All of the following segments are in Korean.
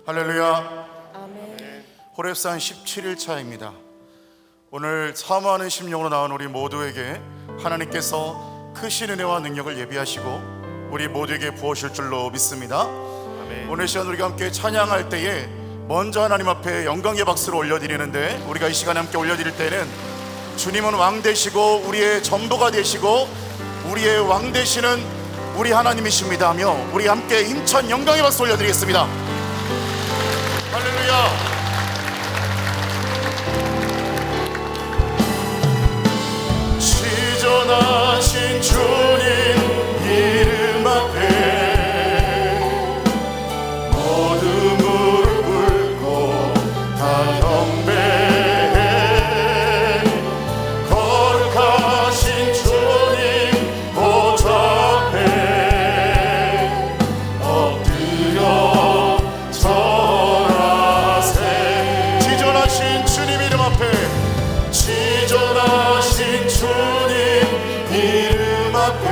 할렐루야. 아멘. 호렙산 17일차입니다. 오늘 사모하는 심령으로 나온 우리 모두에게 하나님께서 크신 은혜와 능력을 예비하시고 우리 모두에게 부으실 줄로 믿습니다. 오늘 시간 우리가 함께 찬양할 때에 먼저 하나님 앞에 영광의 박수를 올려드리는데, 우리가 이 시간에 함께 올려드릴 때는 주님은 왕 되시고 우리의 전부가 되시고 우리의 왕 되시는 우리 하나님이십니다 하며 우리 함께 힘찬 영광의 박수 올려드리겠습니다. 할렐루야. 시전하신 주님 이름 앞에 모두 무릎 꿇고 다 경배해. 거룩하신 주님 보좌 앞에 엎드려 절하세. 지존하신 주님 이름 앞에, 지존하신 주님 이름 앞에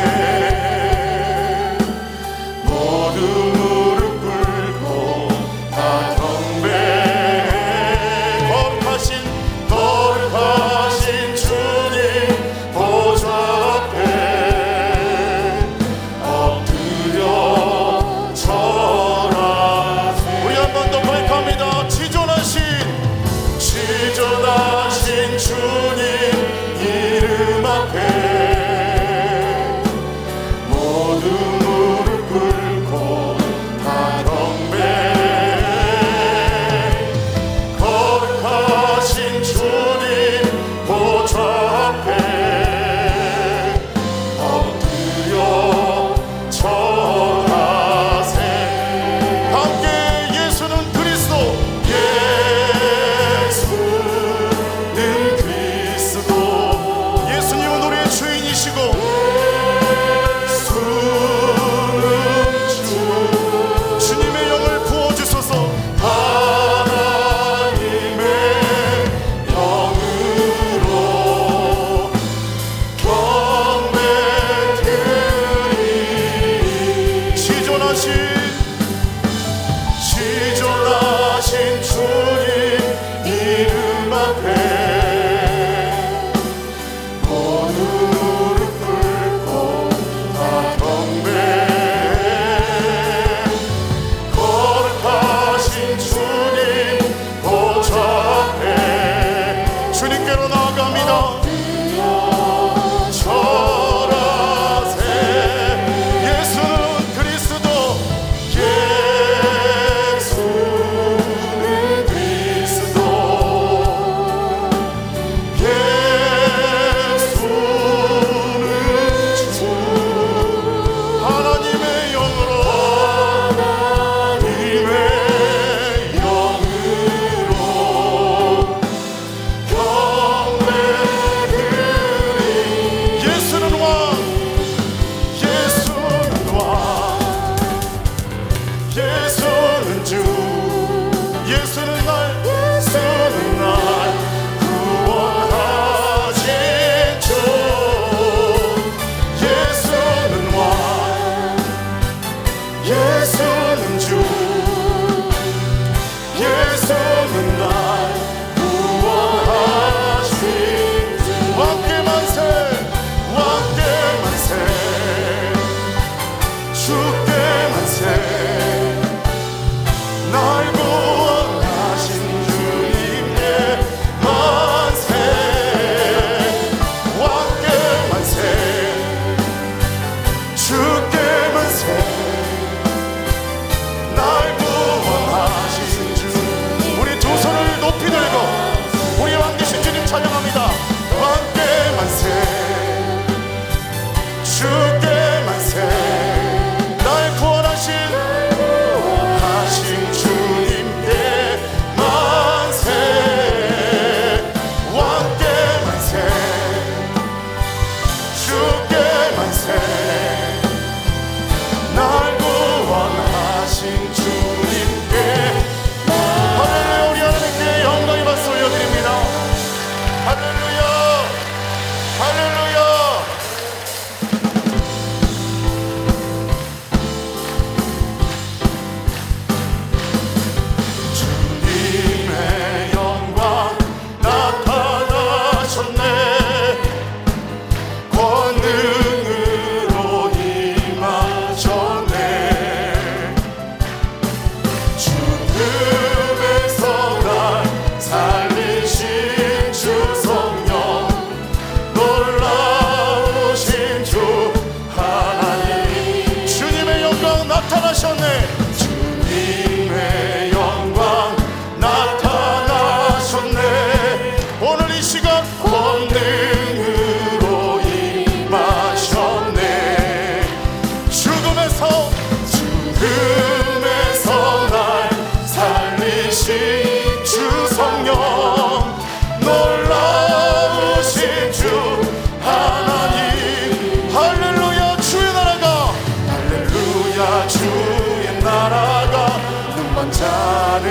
자는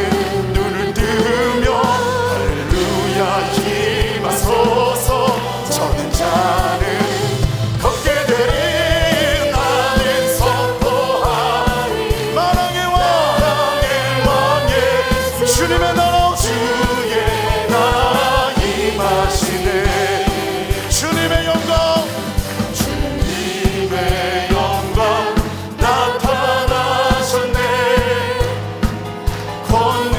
눈을 뜨며 할렐루야 힘하소서. 저는 자는 걷게 되리 나는 선포하리. 만왕의 왕의 주님의 나라 주의 나라 임하시네. 주님의 영광 주님의 영광 나타나셨네. 권능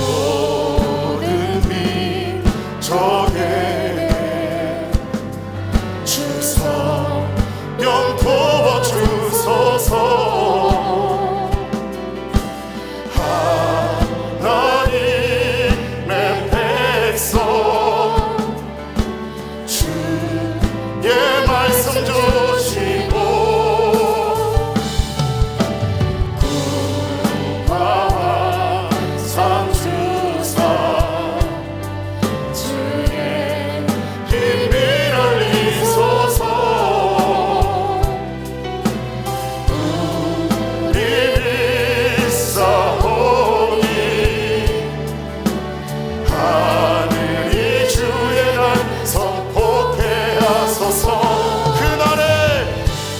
모든 민족에게 주서 영토와 주소서. 하나님의 백성 주의 말씀 주시고 구파와 상 주사 주의 힘을 알리소서. 우리 믿사오니 하늘이 주의 날 선포케 하소서.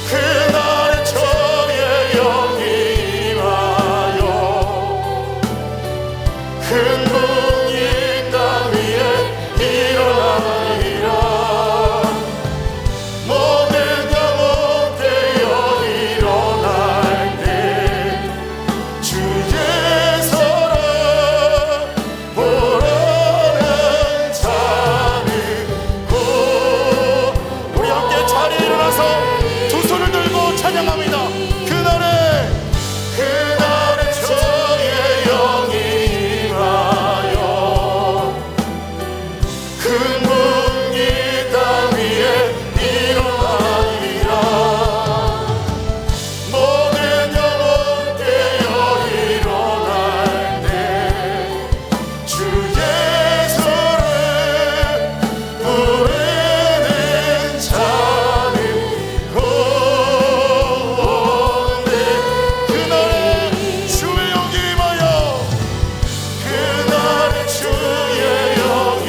그날에 저의 영이 임하여 큰 문이 땅 위에 일어나리라. 모든 영혼 되어 일어날 때 주의 사랑 보라는 자는 곧 우리 함께 자리에 일어나서 두 손을 들고 찬양합니다. 그날에 저의 영이 임하여 큰 문이 땅 위에 일어나리라. 모든 영혼 되어 일어날 때 주의 소를 부르는 자는 온데. 그날에 주의 영이 임하여 그날에 주의 영이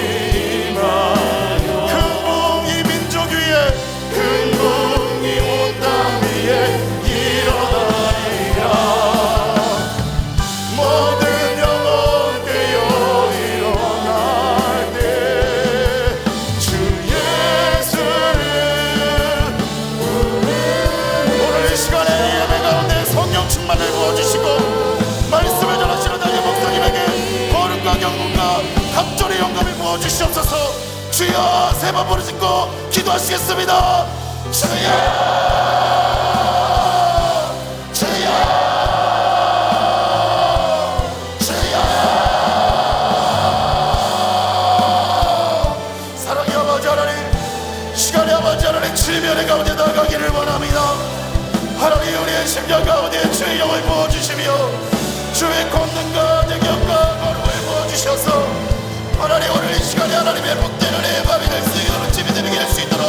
임하여 큰 붕이 민족 위에 큰 붕이 온 땅 위에 일어나리라. 모든 영혼 되어 일어날 때 주 예수를 오늘 이 시간에 예배 가운데 성령 충만을 부어주시고 말씀을 전하시는 달의 목사님에게 거룩과 경륜과 갑절의 영감을 부어주시옵소서. 주여 세 번 부르짖고 기도하시겠습니다. 주여 주여 주여. 사랑의 아버지 하나님, 시간의 아버지 하나님, 질면의 가운데 나가기를 원합니다. 하나님, 우리의 심령 가운데 주의 영을 부어주시며 주의 권능과 능력과 거룩을 부어주셔서 하나님, 오늘 이 시간에 하나님의 복된 은혜의 밤이 될 수 있도록 집이 될 수 있도록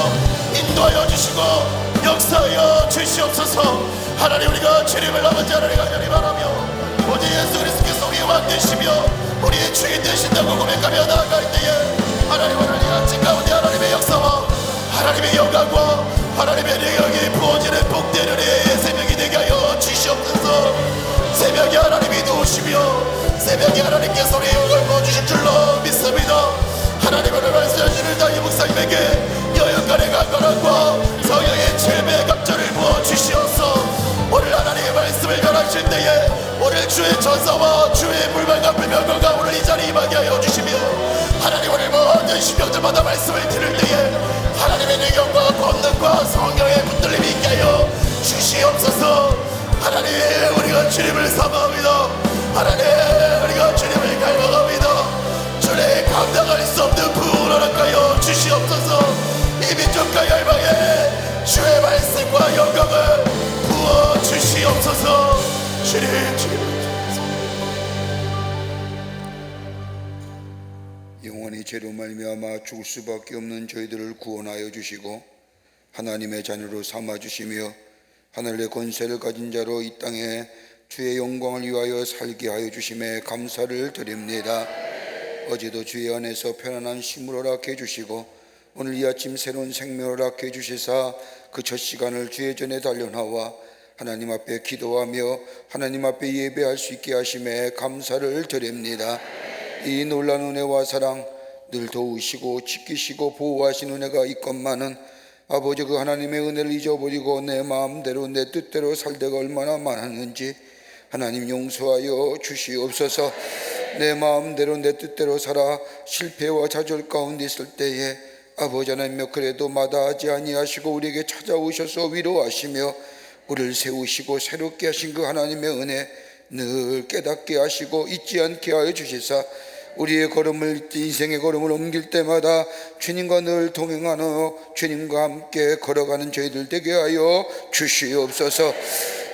인도하여 주시고 역사하여 주시옵소서. 하나님, 우리가 주님을 아버지 하나님 간절히 바라며 오직 예수 그리스도께서 우리의 왕 되시며 우리의 주인 되신다고 고백하며 나아갈 때에 하나님, 오늘 이 아침 가운데 하나님의 역사와 하나님의 영광과 하나님의 능력이 부어지는 복된 은혜의 새벽이 되게 하여 주시옵소서. 새벽에 하나님이 도우시며 새벽에 하나님께서 우리의 영광을 부어주실 줄로 믿습니다. 하나님, 오늘 말씀하시는 다이 목사님에게 여연간의 강건함과 성령의 칠배의 갑절을 부어주시옵소서. 오늘 하나님의 말씀을 전하실 때에 오늘 주의 전사와 주의 불말같은 명령가 오늘 이 자리에 임하게 하여 주시며 하나님, 오늘 모든 심령들마다 말씀을 들을 때에 하나님의 능력과 권능과 성령의 붙들림이 있게 하여 주시옵소서. 하나님, 우리가 주님을 사모합니다. 하나님, 우리가 주님을 갈망합니다. 주의 감당할 수 없는 부흥을 허락하여 주시옵소서. 이 민족과 열방에 주의 말씀과 영광을 부어 주시옵소서. 주님. 영원히 죄로 말미암아 죽을 수밖에 없는 저희들을 구원하여 주시고 하나님의 자녀로 삼아 주시며 하늘의 권세를 가진 자로 이 땅에 주의 영광을 위하여 살게 하여 주심에 감사를 드립니다. 어제도 주의 안에서 편안한 쉼을 허락해 주시고 오늘 이 아침 새로운 생명을 허락해 주시사 그 첫 시간을 주의 전에 달려나와 하나님 앞에 기도하며 하나님 앞에 예배할 수 있게 하심에 감사를 드립니다. 이 놀라운 은혜와 사랑, 늘 도우시고 지키시고 보호하신 은혜가 있건만은 아버지 그 하나님의 은혜를 잊어버리고 내 마음대로 내 뜻대로 살 때가 얼마나 많았는지 하나님 용서하여 주시옵소서. 내 마음대로 내 뜻대로 살아 실패와 좌절 가운데 있을 때에 아버지 하나님, 그래도 마다하지 아니하시고 우리에게 찾아오셔서 위로하시며 우리를 세우시고 새롭게 하신 그 하나님의 은혜 늘 깨닫게 하시고 잊지 않게 하여 주시사 우리의 걸음을, 인생의 걸음을 옮길 때마다 주님과 늘 동행하며 주님과 함께 걸어가는 저희들 되게 하여 주시옵소서.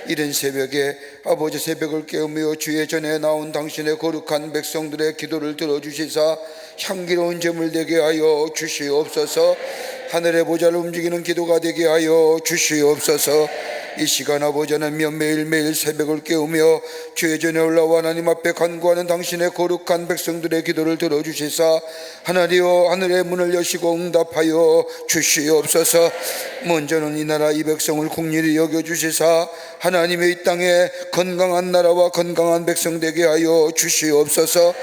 이른 새벽에 아버지 새벽을 깨우며 주의 전에 나온 당신의 거룩한 백성들의 기도를 들어주시사 향기로운 제물 되게 하여 주시옵소서. 하늘의 보좌를 움직이는 기도가 되게 하여 주시옵소서. 이 시간 아버지 하나님, 매일매일 새벽을 깨우며 주의 전에 올라와 하나님 앞에 간구하는 당신의 거룩한 백성들의 기도를 들어주시사 하나님여 하늘의 문을 여시고 응답하여 주시옵소서. 먼저는 이 나라 이 백성을 긍휼히 여겨주시사 하나님의 이 땅에 건강한 나라와 건강한 백성 되게 하여 주시옵소서.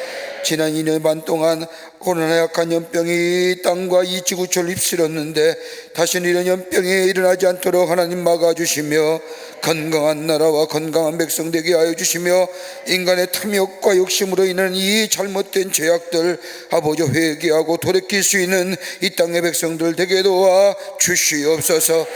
지난 2년 반 동안 코로나 약한 연병이 이 땅과 이 지구촌을 휩쓸었는데 다시는 이런 연병이 일어나지 않도록 하나님 막아주시며 건강한 나라와 건강한 백성 되게 하여 주시며 인간의 탐욕과 욕심으로 인한 이 잘못된 죄악들 아버지 회개하고 돌이킬 수 있는 이 땅의 백성들 되게 도와 주시옵소서.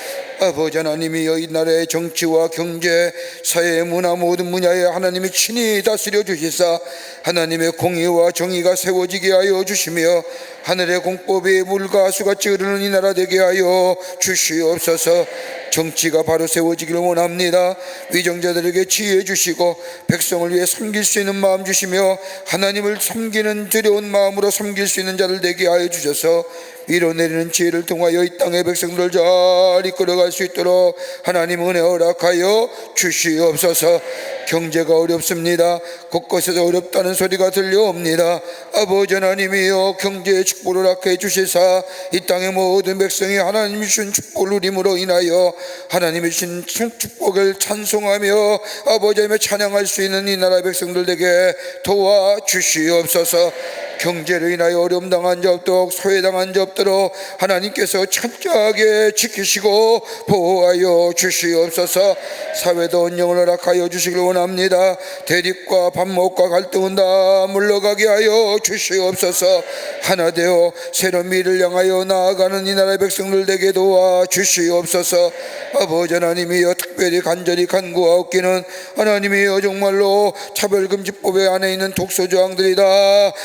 아버지 하나님이여 이 나라의 정치와 경제, 사회, 문화 모든 분야에 하나님이 친히 다스려 주시사 하나님의 공의와 정의가 세워지게 하여 주시며 하늘의 공법이 물과 수같이 흐르는 이 나라 되게 하여 주시옵소서. 정치가 바로 세워지기를 원합니다. 위정자들에게 지혜 주시고 백성을 위해 섬길 수 있는 마음 주시며 하나님을 섬기는 두려운 마음으로 섬길 수 있는 자를 되게 하여 주셔서 위로 내리는 지혜를 통하여 이 땅의 백성들을 잘 이끌어갈 수 있도록 하나님 은혜 허락하여 주시옵소서. 경제가 어렵습니다. 곳곳에서 어렵다는 소리가 들려옵니다. 아버지 하나님이여 경제의 축복을 허락해 주시사 이 땅의 모든 백성이 하나님이 주신 축복을 누림으로 인하여 하나님이 주신 축복을 찬송하며 아버지 하나님의 찬양할 수 있는 이 나라 백성들에게 도와주시옵소서. 경제로 인하여 어려움 당한 자 없도록 소외당한 자 없도록 하나님께서 철저하게 지키시고 보호하여 주시옵소서. 사회도 언영을 허락하여 주시길 원합니다. 대립과 반목과 갈등은 다 물러가게 하여 주시옵소서. 하나 되어 새로운 미래를 향하여 나아가는 이 나라의 백성들에게 도와 주시옵소서. 아버지 하나님이여 특별히 간절히 간구하옵기는 하나님이여 정말로 차별금지법에 안에 있는 독소조항들이 다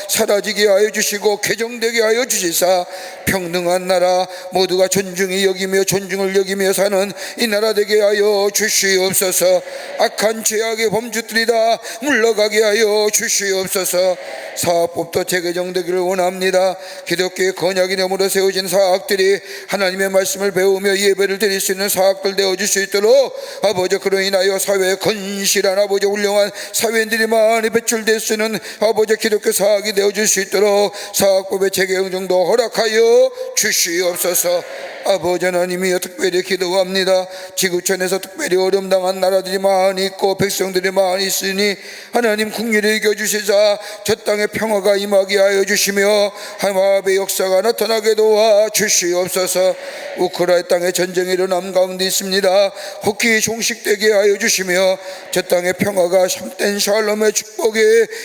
사라지게 하여 주시고 개정되게 하여 주시사 평등한 나라 모두가 존중히 여기며 존중을 여기며 사는 이 나라 되게 하여 주시옵소서. 악한 죄악의 범주들이 다 물러가게 하여 주시옵소서. 사업법도 재개정되기를 원합니다. 기독교의 건약이 너머로 세워진 사학들이 하나님의 말씀을 배우며 예배를 드릴 수 있는 사학들 되어줄 수 있도록 아버지 그로 인하여 사회에 건실한 아버지 훌륭한 사회인들이 많이 배출될 수 있는 아버지 기독교 사학이 되어줄 수 있도록 사학법의 재개정도 허락하여 주시옵소서. 아버지 하나님이여 특별히 기도합니다. 지구촌에서 특별히 어려움 당한 나라들이 많이 있고 백성들이 많이 있으니 하나님 긍휼히 여겨주시자 저 땅에 평화가 임하게 하여 주시며 화합의 역사가 나타나게 도와 주시옵소서. 우크라이나 땅에 전쟁이 일어남 가운데 있습니다. 혹히 종식되게 하여 주시며 저 땅에 평화가 참된 샬롬의 축복이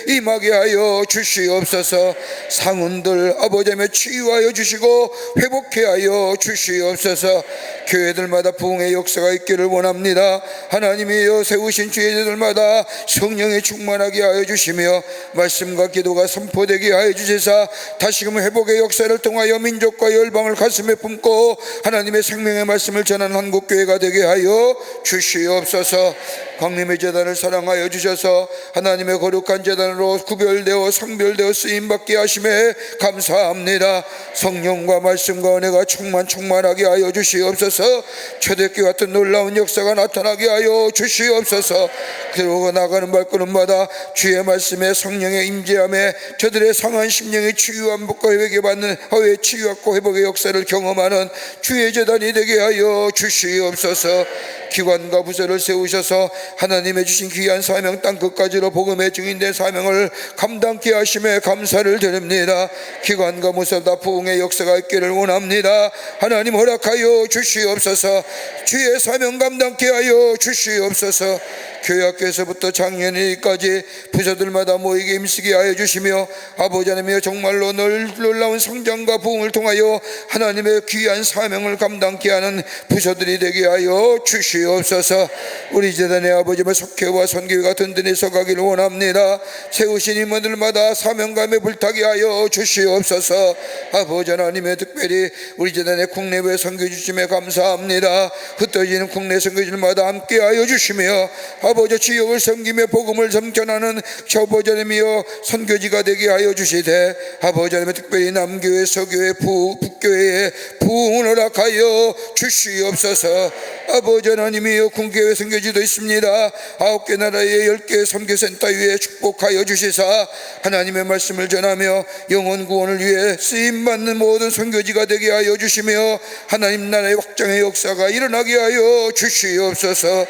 임하게 하여 주시옵소서. 상흔들 아버지의 치유하여 주시고 회복해 하여 주시옵소서. 교회들마다 부흥의 역사가 있기를 원합니다. 하나님이여 세우신 주의들마다 성령이 충만하게 하여 주시며 말씀과 기도가 선포되게 하여 주시사 다시금 회복의 역사를 통하여 민족과 열방을 가슴에 품고 하나님의 생명의 말씀을 전하는 한국교회가 되게 하여 주시옵소서. 강림의 제단을 사랑하여 주셔서 하나님의 거룩한 제단으로 구별되어 성별되어 쓰임받게 하심에 감사합니다. 성령과 말씀과 은혜가 충만하게 하여 주시옵소서. 초대교회 같은 놀라운 역사가 나타나게 하여 주시옵소서. 그러고 나가는 발걸음마다 주의 말씀에 성령의 임재함에 저들의 상한 심령의 치유함과 회복에 받는 치유하고 회복의 역사를 경험하는 주의 제단이 되게 하여 주시옵소서. 기관과 부서를 세우셔서 하나님의 주신 귀한 사명 땅 끝까지로 복음의 증인된 사명을 감당케 하심에 감사를 드립니다. 기관과 부서다 부흥의 역사가 있기를 원합니다. 하나님 허락하여 주시옵소서. 주의 사명 감당케 하여 주시옵소서. 교회 학교에서부터 작년까지 부서들마다 모이게 힘쓰게 하여 주시며 아버지 하나님이여 정말로 놀라운 성장과 부흥을 통하여 하나님의 귀한 사명을 감당케 하는 부서들이 되게 하여 주시옵소서. 우리 재단의 아버지의 석회와 선교회가 든든히 서가기를 원합니다. 세우신 임원들마다 사명감에 불타게 하여 주시옵소서. 아버지 하나님의 특별히 우리 재단의 국내외 선교 주심에 감사합니다. 흩어지는 국내 선교지들마다 함께하여 주시며 아버지 지역을 섬기며 복음을 전하는 아버지 하나님이여 선교지가 되게 하여 주시되 아버지 하나님 특별히 남교회 서교회 북교회에 부흥을 허락하여 주시옵소서. 아버지 하나님이여 군교회 선교지도 있습니다. 9개 나라의 10개 선교센터 위에 축복하여 주시사 하나님의 말씀을 전하며 영혼 구원을 위해 쓰임받는 모든 선교지가 되게 하여 주시며 하나님 나라의 확장의 역사가 일어나게 하여 주시옵소서.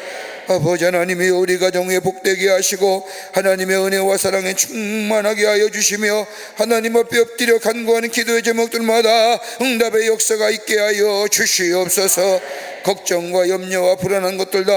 아버지 하나님이 우리 가정에 복되게 하시고 하나님의 은혜와 사랑에 충만하게 하여 주시며 하나님 앞에 엎드려 간구하는 기도의 제목들마다 응답의 역사가 있게 하여 주시옵소서. 걱정과 염려와 불안한 것들 다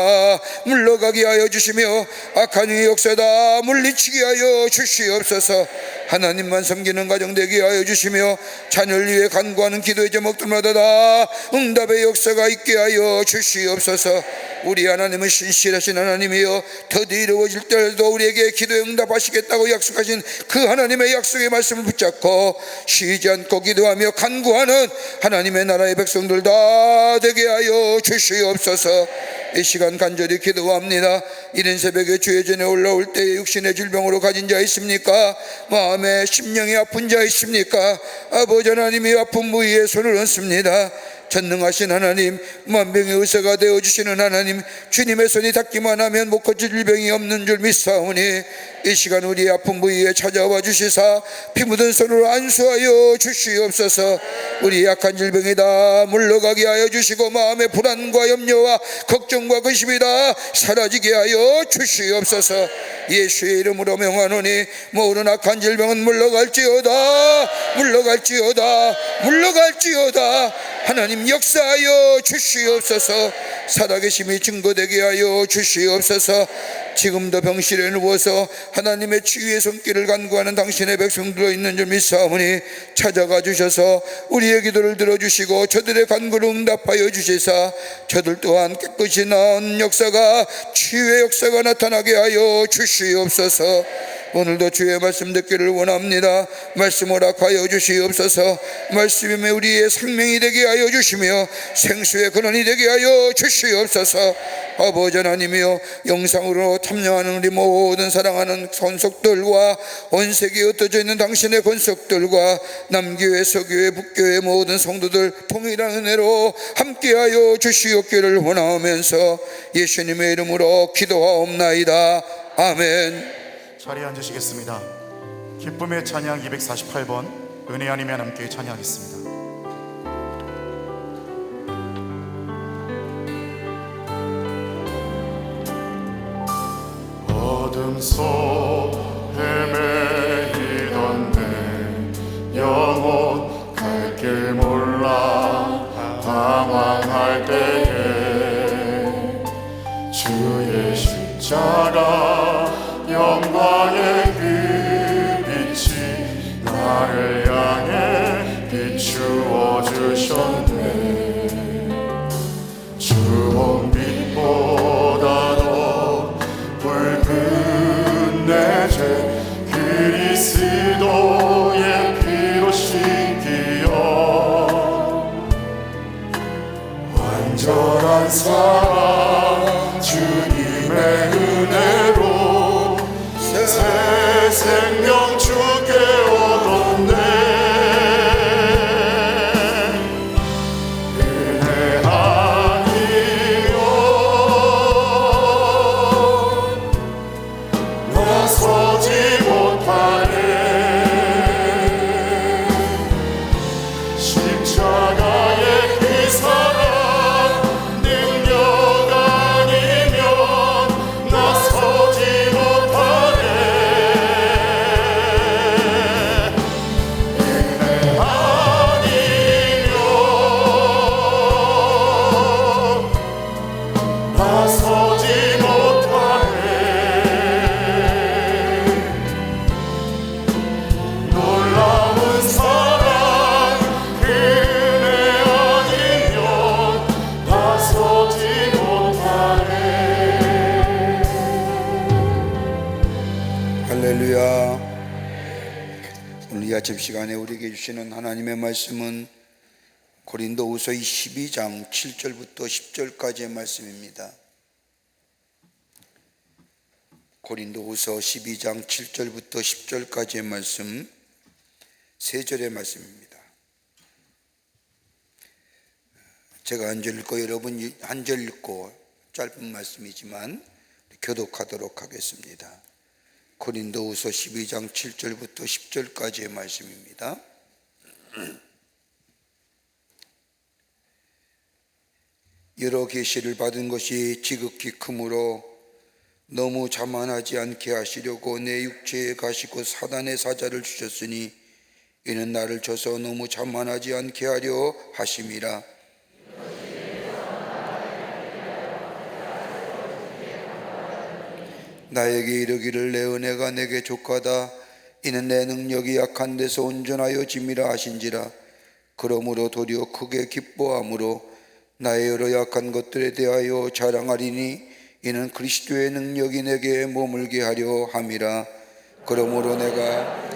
물러가게 하여 주시며 악한 이의 역사 다 물리치게 하여 주시옵소서. 하나님만 섬기는 가정 되게 하여 주시며 자녀를 위해 간구하는 기도의 제목들마다 다 응답의 역사가 있게 하여 주시옵소서. 우리 하나님은 신실하신 하나님이여 더디 이루어질 때도 우리에게 기도에 응답하시겠다고 약속하신 그 하나님의 약속의 말씀을 붙잡고 쉬지 않고 기도하며 간구하는 하나님의 나라의 백성들 다 되게 하여 주시옵소서. 이 시간 간절히 기도합니다. 이른 새벽에 주의 전에 올라올 때에 육신의 질병으로 가진 자 있습니까? 마음에 심령이 아픈 자 있습니까? 아버지 하나님이 아픈 부위에 손을 얹습니다. 전능하신 하나님, 만병의 의사가 되어주시는 하나님, 주님의 손이 닿기만 하면 못 고칠 질병이 없는 줄 믿사오니 이 시간 우리 아픈 부위에 찾아와 주시사 피 묻은 손으로 안수하여 주시옵소서. 우리 약한 질병이 다 물러가게 하여 주시고 마음의 불안과 염려와 걱정과 근심이 다 사라지게 하여 주시옵소서. 예수의 이름으로 명하노니 모든 악한 질병은 물러갈지어다, 물러갈지어다, 물러갈지어다. 하나님 역사하여 주시옵소서. 살아계심이 증거되게 하여 주시옵소서. 지금도 병실에 누워서 하나님의 치유의 손길을 간구하는 당신의 백성들로 있는 줄 믿사오니 찾아가 주셔서 우리의 기도를 들어주시고 저들의 간구를 응답하여 주시사 저들 또한 깨끗이 나은 역사가 치유의 역사가 나타나게 하여 주시옵소서. 오늘도 주의 말씀 듣기를 원합니다. 말씀 허락하여 주시옵소서. 말씀이 우리의 생명이 되게 하여 주시며 생수의 근원이 되게 하여 주시옵소서. 아버지 하나님이여 영상으로 참여하는 우리 모든 사랑하는 권속들과 온 세계에 흩어져 있는 당신의 권속들과 남교회 서교회 북교회 모든 성도들 통일한 은혜로 함께하여 주시옵기를 원하면서 예수님의 이름으로 기도하옵나이다. 아멘. 자리에 앉으시겠습니다. 기쁨의 찬양 248번 은혜 아니면 함께 찬양하겠습니다. 어둠 속 헤매이던 내 영혼 갈 길 몰라 방황할 때에 주의 십자가 영광의 그 빛이 나를 향해 비추어 주셨네. 주홍 빛보다도 붉은 내 죄 그리스도의 피로 씻기어 완전한 사랑 주님의 은혜로 새 생명 주께 얻었네. 은혜 아니요 나서지 못하네. 십자가의 그 사랑 능력 오늘 이 아침 시간에 우리에게 주시는 하나님의 말씀은 고린도후서 12장 7절부터 10절까지의 말씀입니다. 고린도후서 12장 7절부터 10절까지의 말씀, 세 절의 말씀입니다. 제가 한 절 읽고 여러분 한 절 읽고 짧은 말씀이지만 교독하도록 하겠습니다. 고린도후서 12장 7절부터 10절까지의 말씀입니다. 여러 계시를 받은 것이 지극히 크므로 너무 자만하지 않게 하시려고 내 육체에 가시고 사단의 사자를 주셨으니 이는 나를 쳐서 너무 자만하지 않게 하려 하심이라. 나에게 이르기를 내 은혜가 내게 족하다. 이는 내 능력이 약한 데서 온전하여 짐이라 하신지라. 그러므로 도리어 크게 기뻐함으로 나의 여러 약한 것들에 대하여 자랑하리니 이는 그리스도의 능력이 내게 머물게 하려 함이라. 그러므로 내가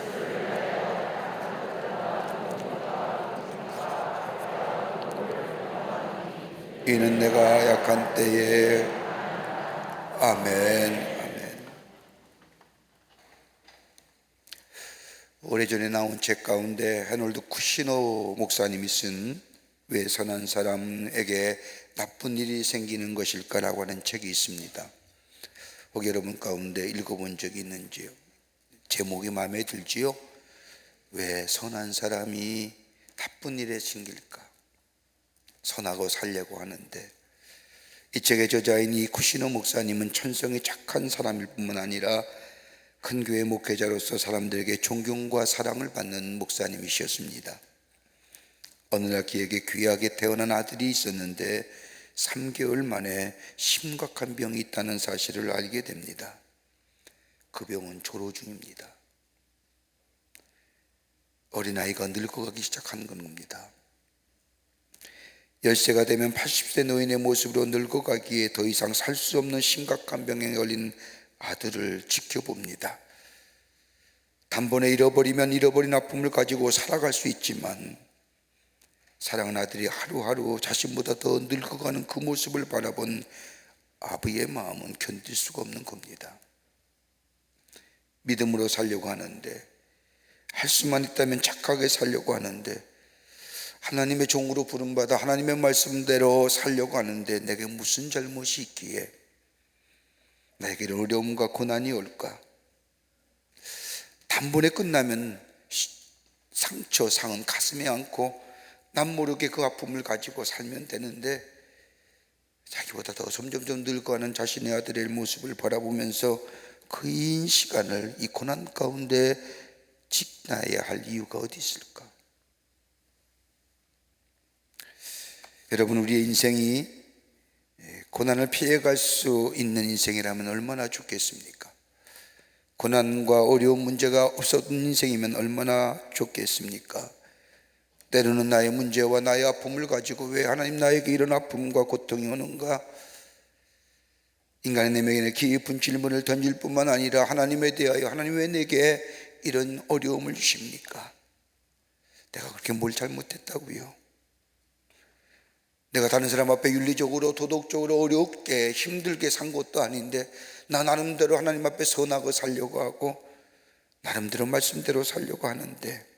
이는 내가 약한 때에 아멘. 오래전에 나온 책 가운데 해놀드 쿠시노 목사님이 쓴 왜 선한 사람에게 나쁜 일이 생기는 것일까라고 하는 책이 있습니다. 혹 여러분 가운데 읽어본 적이 있는지요? 제목이 마음에 들지요? 왜 선한 사람이 나쁜 일에 생길까? 선하고 살려고 하는데, 이 책의 저자인 이 쿠시노 목사님은 천성이 착한 사람일 뿐만 아니라 큰 교회 목회자로서 사람들에게 존경과 사랑을 받는 목사님이셨습니다. 어느 날 그에게 귀하게 태어난 아들이 있었는데 3개월 만에 심각한 병이 있다는 사실을 알게 됩니다. 그 병은 조로중입니다. 어린아이가 늙어가기 시작하는 겁니다. 10세가 되면 80세 노인의 모습으로 늙어가기에 더 이상 살 수 없는 심각한 병에 걸린 아들을 지켜봅니다. 단번에 잃어버리면 잃어버린 아픔을 가지고 살아갈 수 있지만 사랑하는 아들이 하루하루 자신보다 더 늙어가는 그 모습을 바라본 아버지의 마음은 견딜 수가 없는 겁니다. 믿음으로 살려고 하는데, 할 수만 있다면 착하게 살려고 하는데, 하나님의 종으로 부름받아 하나님의 말씀대로 살려고 하는데 내게 무슨 잘못이 있기에 나에게 어려움과 고난이 올까? 단번에 끝나면 상은 가슴에 안고 남 모르게 그 아픔을 가지고 살면 되는데, 자기보다 더 점점점 늙어가는 자신의 아들의 모습을 바라보면서 그 긴 시간을 이 고난 가운데 지나야 할 이유가 어디 있을까? 여러분, 우리의 인생이 고난을 피해갈 수 있는 인생이라면 얼마나 좋겠습니까? 고난과 어려운 문제가 없었던 인생이면 얼마나 좋겠습니까? 때로는 나의 문제와 나의 아픔을 가지고 왜 하나님 나에게 이런 아픔과 고통이 오는가? 인간의 내면에 깊은 질문을 던질 뿐만 아니라 하나님에 대하여 하나님 왜 내게 이런 어려움을 주십니까? 내가 그렇게 뭘 잘못했다고요? 내가 다른 사람 앞에 윤리적으로 도덕적으로 어렵게 힘들게 산 것도 아닌데 나 나름대로 하나님 앞에 선하고 살려고 하고 나름대로 말씀대로 살려고 하는데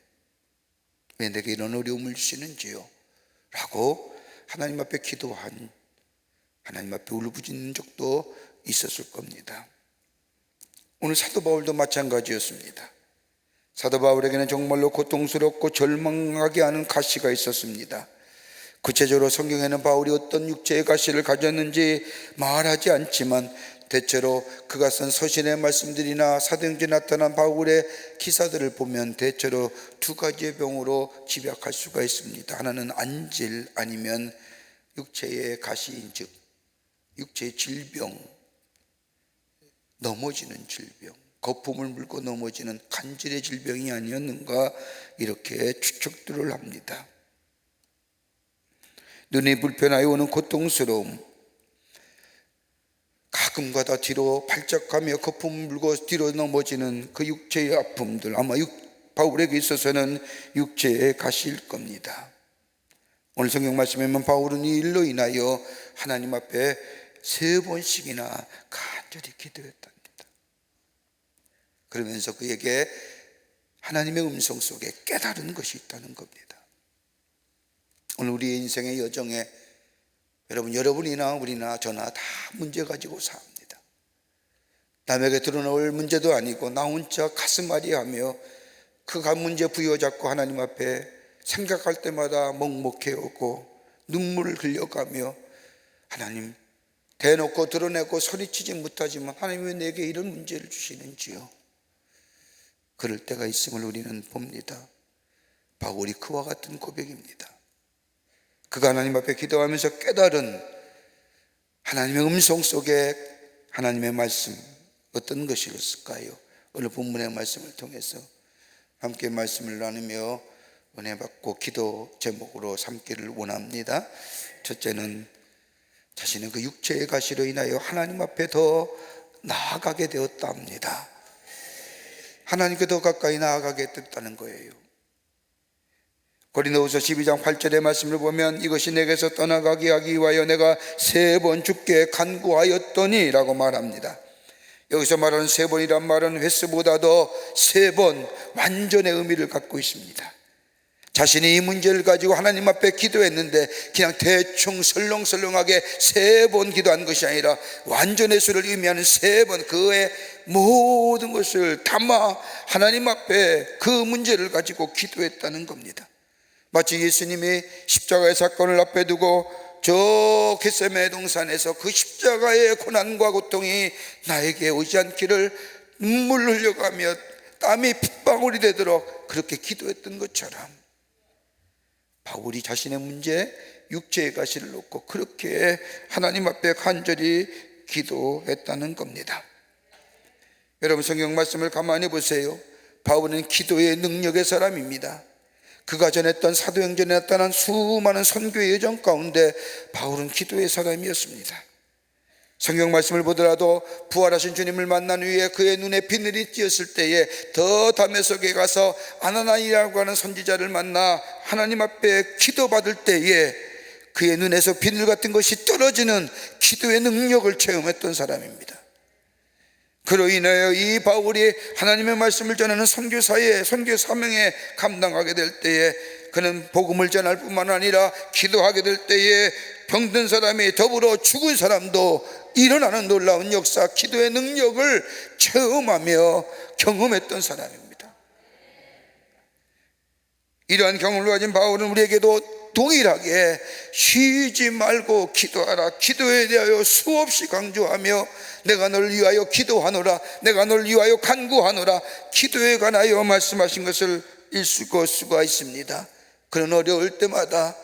왜 내게 이런 어려움을 주시는지요? 라고 하나님 앞에 기도한, 하나님 앞에 울부짖는 적도 있었을 겁니다. 오늘 사도 바울도 마찬가지였습니다. 사도 바울에게는 정말로 고통스럽고 절망하게 하는 가시가 있었습니다. 구체적으로 성경에는 바울이 어떤 육체의 가시를 가졌는지 말하지 않지만 대체로 그가 쓴 서신의 말씀들이나 사도행전에 나타난 바울의 기사들을 보면 대체로 두 가지의 병으로 집약할 수가 있습니다. 하나는 안질 아니면 육체의 가시인 즉 육체의 질병, 넘어지는 질병, 거품을 물고 넘어지는 간질의 질병이 아니었는가 이렇게 추측들을 합니다. 눈이 불편하여 오는 고통스러움, 가끔가다 뒤로 발작하며 거품을 물고 뒤로 넘어지는 그 육체의 아픔들, 아마 바울에게 있어서는 육체의 가시일 겁니다. 오늘 성경 말씀에 보면 바울은 이 일로 인하여 하나님 앞에 3번씩이나 간절히 기도했답니다. 그러면서 그에게 하나님의 음성 속에 깨달은 것이 있다는 겁니다. 오늘 우리의 인생의 여정에 여러분이나 우리나 저나 다 문제 가지고 삽니다. 남에게 드러놓을 문제도 아니고 나 혼자 가슴앓이하며 그 문제 부여잡고 하나님 앞에 생각할 때마다 먹먹해오고 눈물을 흘려가며 하나님 대놓고 드러내고 소리치지 못하지만 하나님 왜 내게 이런 문제를 주시는지요? 그럴 때가 있음을 우리는 봅니다. 바울이 그와 같은 고백입니다. 그가 하나님 앞에 기도하면서 깨달은 하나님의 음성 속에 하나님의 말씀 어떤 것이었을까요? 오늘 본문의 말씀을 통해서 함께 말씀을 나누며 은혜 받고 기도 제목으로 삼기를 원합니다. 첫째는 자신의 그 육체의 가시로 인하여 하나님 앞에 더 나아가게 되었다 합니다. 하나님께 더 가까이 나아가게 됐다는 거예요. 고린도후서 12장 8절의 말씀을 보면 이것이 내게서 떠나가게 하기 위하여 내가 3번 주께 간구하였더니 라고 말합니다. 여기서 말하는 3번이란 말은 횟수보다도 3번 완전의 의미를 갖고 있습니다. 자신이 이 문제를 가지고 하나님 앞에 기도했는데 그냥 대충 설렁설렁하게 3번 기도한 것이 아니라 완전의 수를 의미하는 3번 그의 모든 것을 담아 하나님 앞에 그 문제를 가지고 기도했다는 겁니다. 마치 예수님이 십자가의 사건을 앞에 두고 저 겟세마네 동산에서 그 십자가의 고난과 고통이 나에게 오지 않기를 눈물을 흘려가며 땀이 핏방울이 되도록 그렇게 기도했던 것처럼 바울이 자신의 문제 육체의 가시를 놓고 그렇게 하나님 앞에 간절히 기도했다는 겁니다. 여러분 성경 말씀을 가만히 보세요. 바울은 기도의 능력의 사람입니다. 그가 전했던 사도행전에 나타난 수많은 선교의 여정 가운데 바울은 기도의 사람이었습니다. 성경 말씀을 보더라도 부활하신 주님을 만난 후에 그의 눈에 비늘이 띄었을 때에 더 다메섹에 가서 아나나니라고 하는 선지자를 만나 하나님 앞에 기도받을 때에 그의 눈에서 비늘 같은 것이 떨어지는 기도의 능력을 체험했던 사람입니다. 그로 인하여 이 바울이 하나님의 말씀을 전하는 선교사에 선교 사명에 감당하게 될 때에 그는 복음을 전할 뿐만 아니라 기도하게 될 때에 병든 사람이 더불어 죽은 사람도 일어나는 놀라운 역사 기도의 능력을 체험하며 경험했던 사람입니다. 이러한 경험을 가진 바울은 우리에게도 동일하게 쉬지 말고 기도하라, 기도에 대하여 수없이 강조하며 내가 너를 위하여 기도하노라, 내가 너를 위하여 간구하노라, 기도에 관하여 말씀하신 것을 읽을 수가 있습니다. 그런 어려울 때마다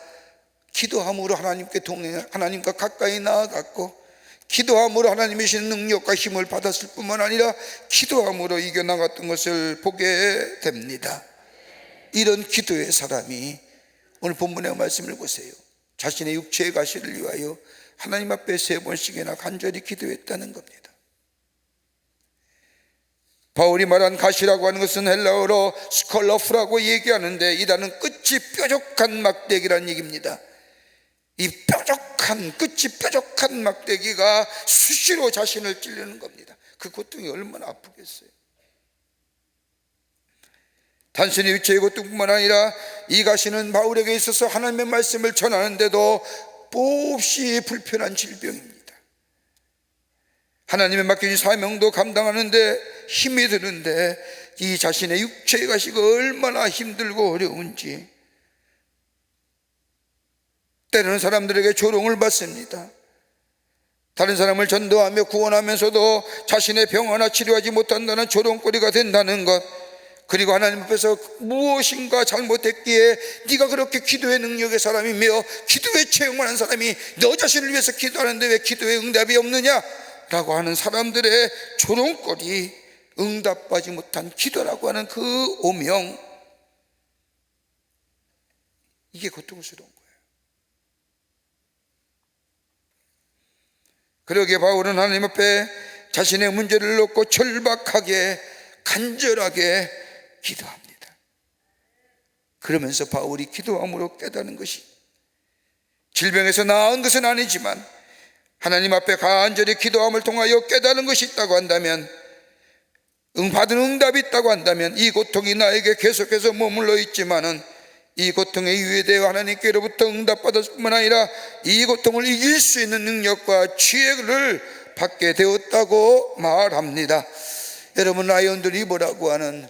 기도함으로 하나님께 동행, 하나님과 가까이 나아갔고 기도함으로 하나님의 주시는 능력과 힘을 받았을 뿐만 아니라 기도함으로 이겨나갔던 것을 보게 됩니다. 이런 기도의 사람이 오늘 본문의 말씀을 보세요. 자신의 육체의 가시를 위하여 하나님 앞에 3번씩이나 간절히 기도했다는 겁니다. 바울이 말한 가시라고 하는 것은 헬라어로 스컬러프라고 얘기하는데 이 단어는 끝이 뾰족한 막대기라는 얘기입니다. 이 끝이 뾰족한 막대기가 수시로 자신을 찌르는 겁니다. 그 고통이 얼마나 아프겠어요. 단순히 육체의 고통뿐만 아니라 이 가시는 바울에게 있어서 하나님의 말씀을 전하는데도 몹시 불편한 질병입니다. 하나님의 맡겨진 사명도 감당하는데 힘이 드는데 이 자신의 육체의 가시가 얼마나 힘들고 어려운지 때로는 사람들에게 조롱을 받습니다. 다른 사람을 전도하며 구원하면서도 자신의 병 하나 치료하지 못한다는 조롱거리가 된다는 것, 그리고 하나님 앞에서 무엇인가 잘못했기에 네가 그렇게 기도의 능력의 사람이며 기도의 체험을 하는 사람이 너 자신을 위해서 기도하는데 왜 기도의 응답이 없느냐 라고 하는 사람들의 조롱거리, 응답받지 못한 기도라고 하는 그 오명, 이게 고통스러운 거예요. 그러기에 바울은 하나님 앞에 자신의 문제를 놓고 절박하게 간절하게 기도합니다. 그러면서 바울이 기도함으로 깨닫는 것이, 질병에서 나은 것은 아니지만 하나님 앞에 간절히 기도함을 통하여 깨닫는 것이 있다고 한다면, 받은 응답이 있다고 한다면, 이 고통이 나에게 계속해서 머물러 있지만은 이 고통에 유예되어 하나님께로부터 응답받았을 뿐만 아니라 이 고통을 이길 수 있는 능력과 지혜를 받게 되었다고 말합니다. 여러분, 라이언들이 뭐라고 하는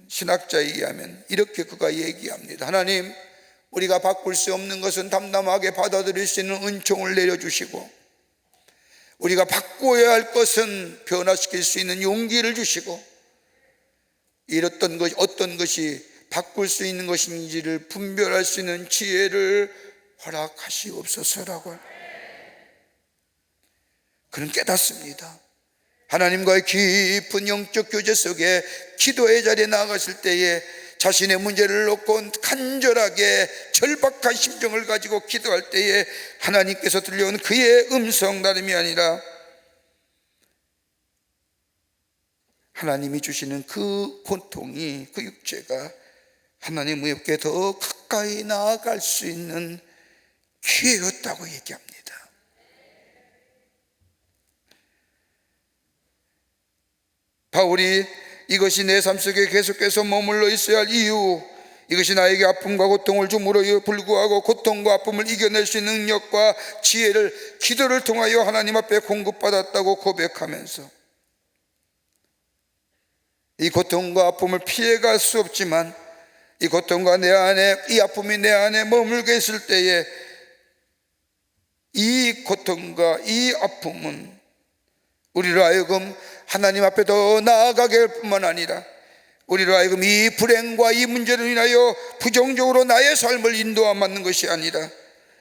신학자에 의하면 이렇게 그가 얘기합니다. 하나님, 우리가 바꿀 수 없는 것은 담담하게 받아들일 수 있는 은총을 내려주시고, 우리가 바꿔야 할 것은 변화시킬 수 있는 용기를 주시고, 이랬던 것이 어떤 것이 바꿀 수 있는 것인지를 분별할 수 있는 지혜를 허락하시옵소서라고 그는 깨닫습니다. 하나님과의 깊은 영적 교제 속에 기도의 자리에 나아갔을 때에 자신의 문제를 놓고 간절하게 절박한 심정을 가지고 기도할 때에 하나님께서 들려온 그의 음성 다름이 아니라 하나님이 주시는 그 고통이, 그 육체가 하나님께 더 가까이 나아갈 수 있는 기회였다고 얘기합니다. 바울이 이것이 내 삶 속에 계속해서 머물러 있어야 할 이유, 이것이 나에게 아픔과 고통을 줌으로 불구하고 고통과 아픔을 이겨낼 수 있는 능력과 지혜를 기도를 통하여 하나님 앞에 공급받았다고 고백하면서, 이 고통과 아픔을 피해갈 수 없지만 이 고통과 내 안에, 이 아픔이 내 안에 머물게 있을 때에 이 고통과 이 아픔은 우리로 하여금 하나님 앞에 더 나아가게 할 뿐만 아니라 우리로 하여금 이 불행과 이 문제로 인하여 부정적으로 나의 삶을 인도하는 것이 아니라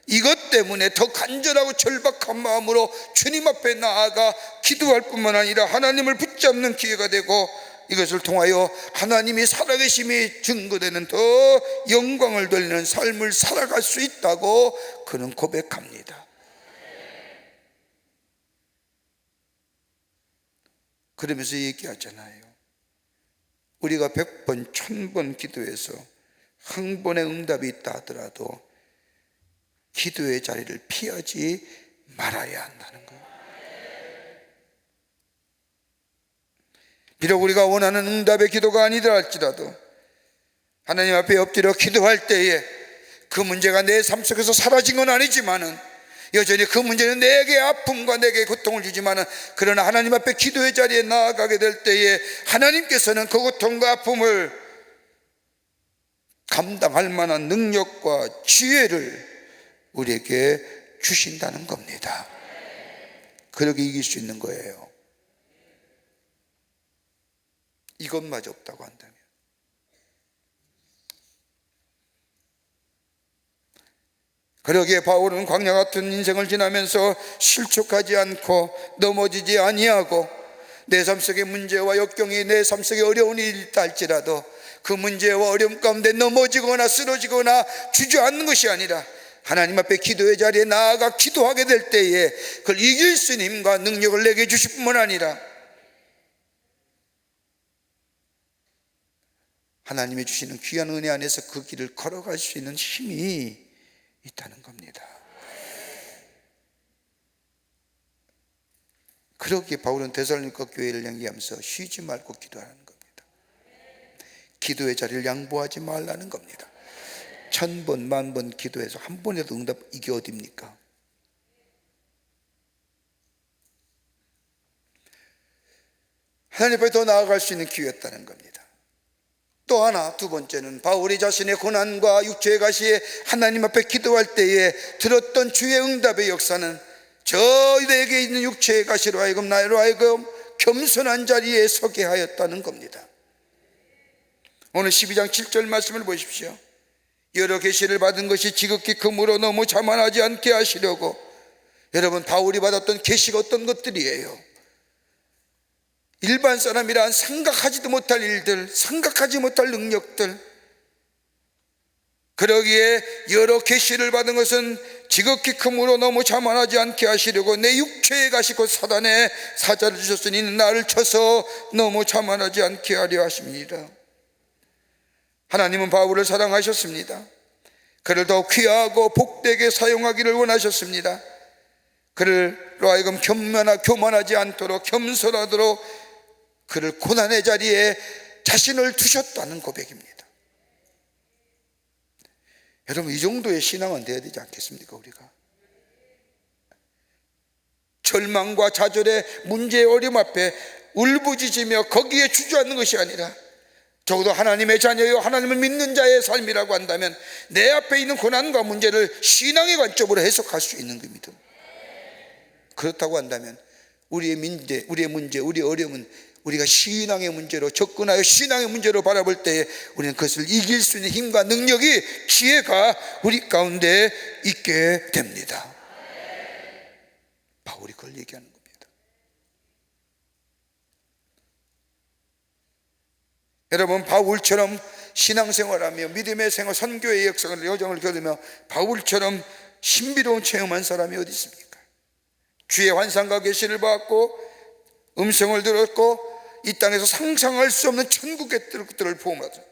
이것 때문에 더 간절하고 절박한 마음으로 주님 앞에 나아가 기도할 뿐만 아니라 하나님을 붙잡는 기회가 되고, 이것을 통하여 하나님이 살아계심이 증거되는 더 영광을 돌리는 삶을 살아갈 수 있다고 그는 고백합니다. 그러면서 얘기하잖아요. 우리가 100번, 1000번 기도해서 한 번의 응답이 있다 하더라도 기도의 자리를 피하지 말아야 한다는 거예요. 비록 우리가 원하는 응답의 기도가 아니더라 할지라도 하나님 앞에 엎드려 기도할 때에 그 문제가 내 삶 속에서 사라진 건 아니지만은 여전히 그 문제는 내게 아픔과 내게 고통을 주지만은, 그러나 하나님 앞에 기도의 자리에 나아가게 될 때에 하나님께서는 그 고통과 아픔을 감당할 만한 능력과 지혜를 우리에게 주신다는 겁니다. 그렇게 이길 수 있는 거예요. 이것마저 없다고 한다면. 그러기에 바울은 광야 같은 인생을 지나면서 실족하지 않고 넘어지지 아니하고, 내 삶 속의 문제와 역경이 내 삶 속에 어려운 일이 있다 할지라도 그 문제와 어려움 가운데 넘어지거나 쓰러지거나 주저앉는 것이 아니라 하나님 앞에 기도의 자리에 나아가 기도하게 될 때에 그걸 이길 수 있는 힘과 능력을 내게 주실 뿐만 아니라 하나님이 주시는 귀한 은혜 안에서 그 길을 걸어갈 수 있는 힘이 있다는 겁니다. 그렇게 바울은 데살로니가 교회를 향하면서 쉬지 말고 기도하는 겁니다. 기도의 자리를 양보하지 말라는 겁니다. 1000번, 10,000번 기도해서 한 번에도 응답, 이게 어딥니까? 하나님 앞에 더 나아갈 수 있는 기회였다는 겁니다. 또 하나, 두 번째는 바울이 자신의 고난과 육체의 가시에 하나님 앞에 기도할 때에 들었던 주의 응답의 역사는 저에게 있는 육체의 가시로 하여금 나로 하여금 겸손한 자리에 서게 하였다는 겁니다. 오늘 12장 7절 말씀을 보십시오. 여러 계시를 받은 것이 지극히 금으로 너무 자만하지 않게 하시려고. 여러분, 바울이 받았던 계시가 어떤 것들이에요? 일반 사람이란 생각하지도 못할 일들, 생각하지 못할 능력들. 그러기에 여러 계시를 받은 것은 지극히 금으로 너무 자만하지 않게 하시려고 내 육체에 가시고 사단의 사자를 주셨으니 나를 쳐서 너무 자만하지 않게 하려 하십니다. 하나님은 바울을 사랑하셨습니다. 그를 더 귀하고 복되게 사용하기를 원하셨습니다. 그를 하여금 교만하지 않도록 겸손하도록 그를 고난의 자리에 자신을 두셨다는 고백입니다. 여러분, 이 정도의 신앙은 되어야 되지 않겠습니까? 우리가 절망과 좌절의 문제의 어려움 앞에 울부짖으며 거기에 주저앉는 것이 아니라, 적어도 하나님의 자녀요 하나님을 믿는 자의 삶이라고 한다면 내 앞에 있는 고난과 문제를 신앙의 관점으로 해석할 수 있는 겁니다. 그렇다고 한다면 우리의 문제, 우리의 어려움은 우리가 신앙의 문제로 접근하여 신앙의 문제로 바라볼 때에 우리는 그것을 이길 수 있는 힘과 능력이, 지혜가 우리 가운데 있게 됩니다. 바울이 그걸 얘기하는 겁니다. 여러분, 바울처럼 신앙생활하며 믿음의 생활, 선교의 역사를 여정을 겪으며 바울처럼 신비로운 체험한 사람이 어디 있습니까? 주의 환상과 계시를 받고 음성을 들었고 이 땅에서 상상할 수 없는 천국의 뜻들을 포함하죠.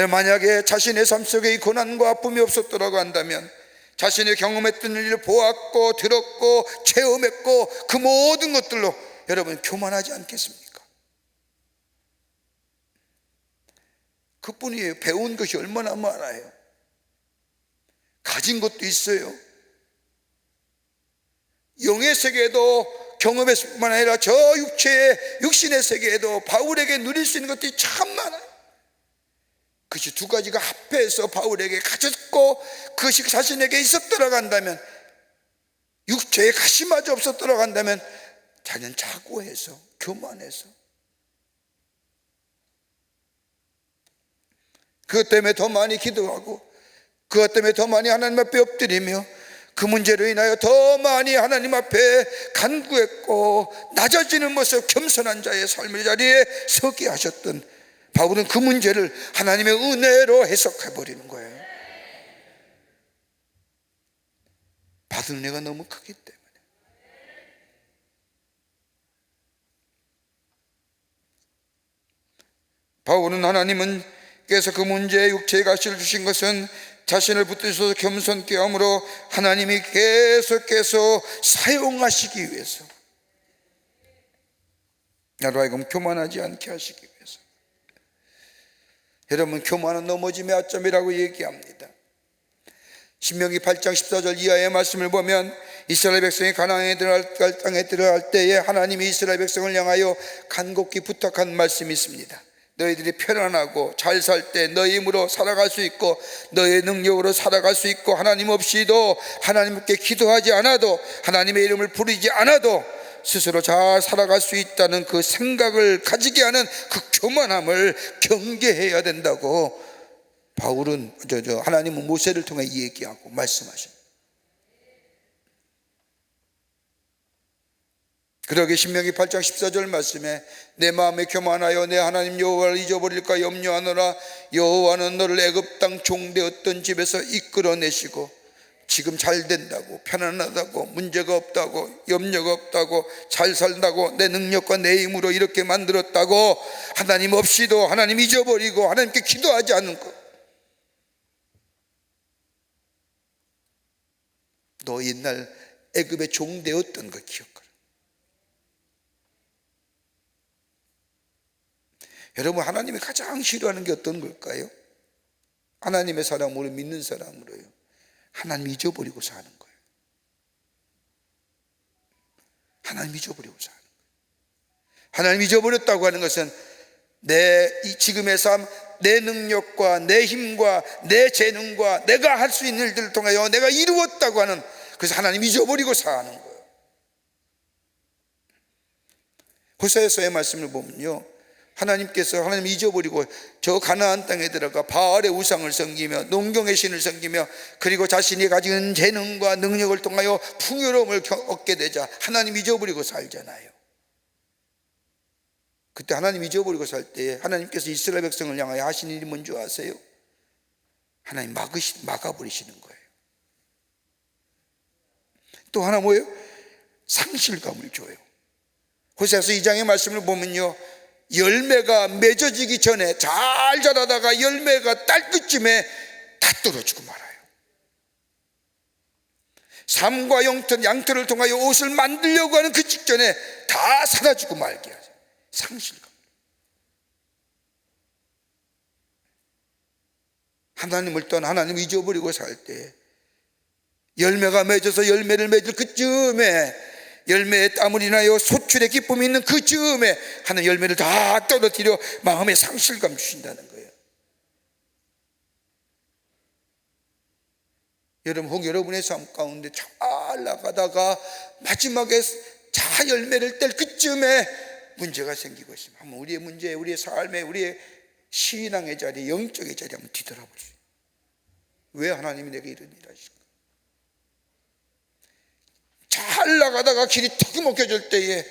만약에 자신의 삶 속에 이 고난과 아픔이 없었더라고 한다면, 자신이 경험했던 일을 보았고 들었고 체험했고 그 모든 것들로 여러분 교만하지 않겠습니까? 그뿐이에요. 배운 것이 얼마나 많아요. 가진 것도 있어요. 영의 세계에도 경험했을 뿐만 아니라 저 육신의 세계에도 바울에게 누릴 수 있는 것들이 참 많아요. 그것이 두 가지가 합해서 바울에게 가졌고 그것이 자신에게 있었더라고 한다면, 육체의 가시마저 없었더라고 한다면 자기는 자고해서 교만해서 그것 때문에 더 많이 기도하고 그것 때문에 더 많이 하나님 앞에 엎드리며 그 문제로 인하여 더 많이 하나님 앞에 간구했고 낮아지는 모습, 겸손한 자의 삶의 자리에 서게 하셨던 바울은 그 문제를 하나님의 은혜로 해석해버리는 거예요. 받은 은혜가 너무 크기 때문에. 바울은 하나님께서 그 문제에 육체의 가시를 주신 것은 자신을 붙드셔서 겸손케 함으로 하나님이 계속해서 사용하시기 위해서, 나로 하여금 교만하지 않게 하시기 위해서. 여러분, 교만은 넘어짐의 아점이라고 얘기합니다. 신명기 8장 14절 이하의 말씀을 보면 이스라엘 백성이 가나안에 들어갈 땅에 들어갈 때에 하나님이 이스라엘 백성을 향하여 간곡히 부탁한 말씀이 있습니다. 너희들이 편안하고 잘 살 때 너희 힘으로 살아갈 수 있고 너의 능력으로 살아갈 수 있고 하나님 없이도 하나님께 기도하지 않아도 하나님의 이름을 부르지 않아도 스스로 잘 살아갈 수 있다는 그 생각을 가지게 하는 그 교만함을 경계해야 된다고 바울은 하나님은 모세를 통해 얘기하고 말씀하십니다. 그러게 신명기 8장 14절 말씀에 내 마음에 교만하여 내 하나님 여호와를 잊어버릴까 염려하노라. 여호와는 너를 애굽 땅 종되었던 집에서 이끌어내시고 지금 잘 된다고, 편안하다고, 문제가 없다고, 염려가 없다고, 잘 살다고, 내 능력과 내 힘으로 이렇게 만들었다고 하나님 없이도 하나님 잊어버리고 하나님께 기도하지 않는 것, 너 옛날 애굽의 종되었던 거 기억하라. 여러분, 하나님이 가장 싫어하는 게 어떤 걸까요? 하나님의 사람으로, 믿는 사람으로요, 하나님 잊어버리고 사는 거예요. 하나님 잊어버리고 사는 거예요. 하나님 잊어버렸다고 하는 것은 내 이 지금의 삶, 내 능력과 내 힘과 내 재능과 내가 할 수 있는 일들을 통하여 내가 이루었다고 하는, 그래서 하나님 잊어버리고 사는 거예요. 호세아서의 말씀을 보면요, 하나님께서 하나님 잊어버리고 저 가나안 땅에 들어가 바알의 우상을 섬기며 농경의 신을 섬기며 그리고 자신이 가진 재능과 능력을 통하여 풍요로움을 얻게 되자 하나님 잊어버리고 살잖아요. 그때 하나님 잊어버리고 살 때 하나님께서 이스라엘 백성을 향하여 하신 일이 뭔지 아세요? 하나님 막아버리시는 거예요. 또 하나 뭐예요? 상실감을 줘요. 호세아서 2장의 말씀을 보면요, 열매가 맺어지기 전에 잘 자라다가 열매가 딸 끝쯤에 다 떨어지고 말아요. 삶과 양털을 통하여 옷을 만들려고 하는 그 직전에 다 사라지고 말게 하죠. 상실감. 하나님을 떠나 하나님을 잊어버리고 살 때 열매가 맺어서 열매를 맺을 그쯤에 열매의 땀을 인하여 소출의 기쁨이 있는 그 즈음에 하는 열매를 다 떨어뜨려 마음의 상실감 주신다는 거예요. 여러분의 삶 가운데 잘 나가다가 마지막에 자 열매를 뗄 그쯤에 문제가 생기고 있습니다. 한번 우리의 문제, 우리의 삶에, 우리의 신앙의 자리, 영적의 자리 한번 뒤돌아보세요. 왜 하나님이 내게 이런 일을 하실까? 잘 나가다가 길이 턱 막혀질 때에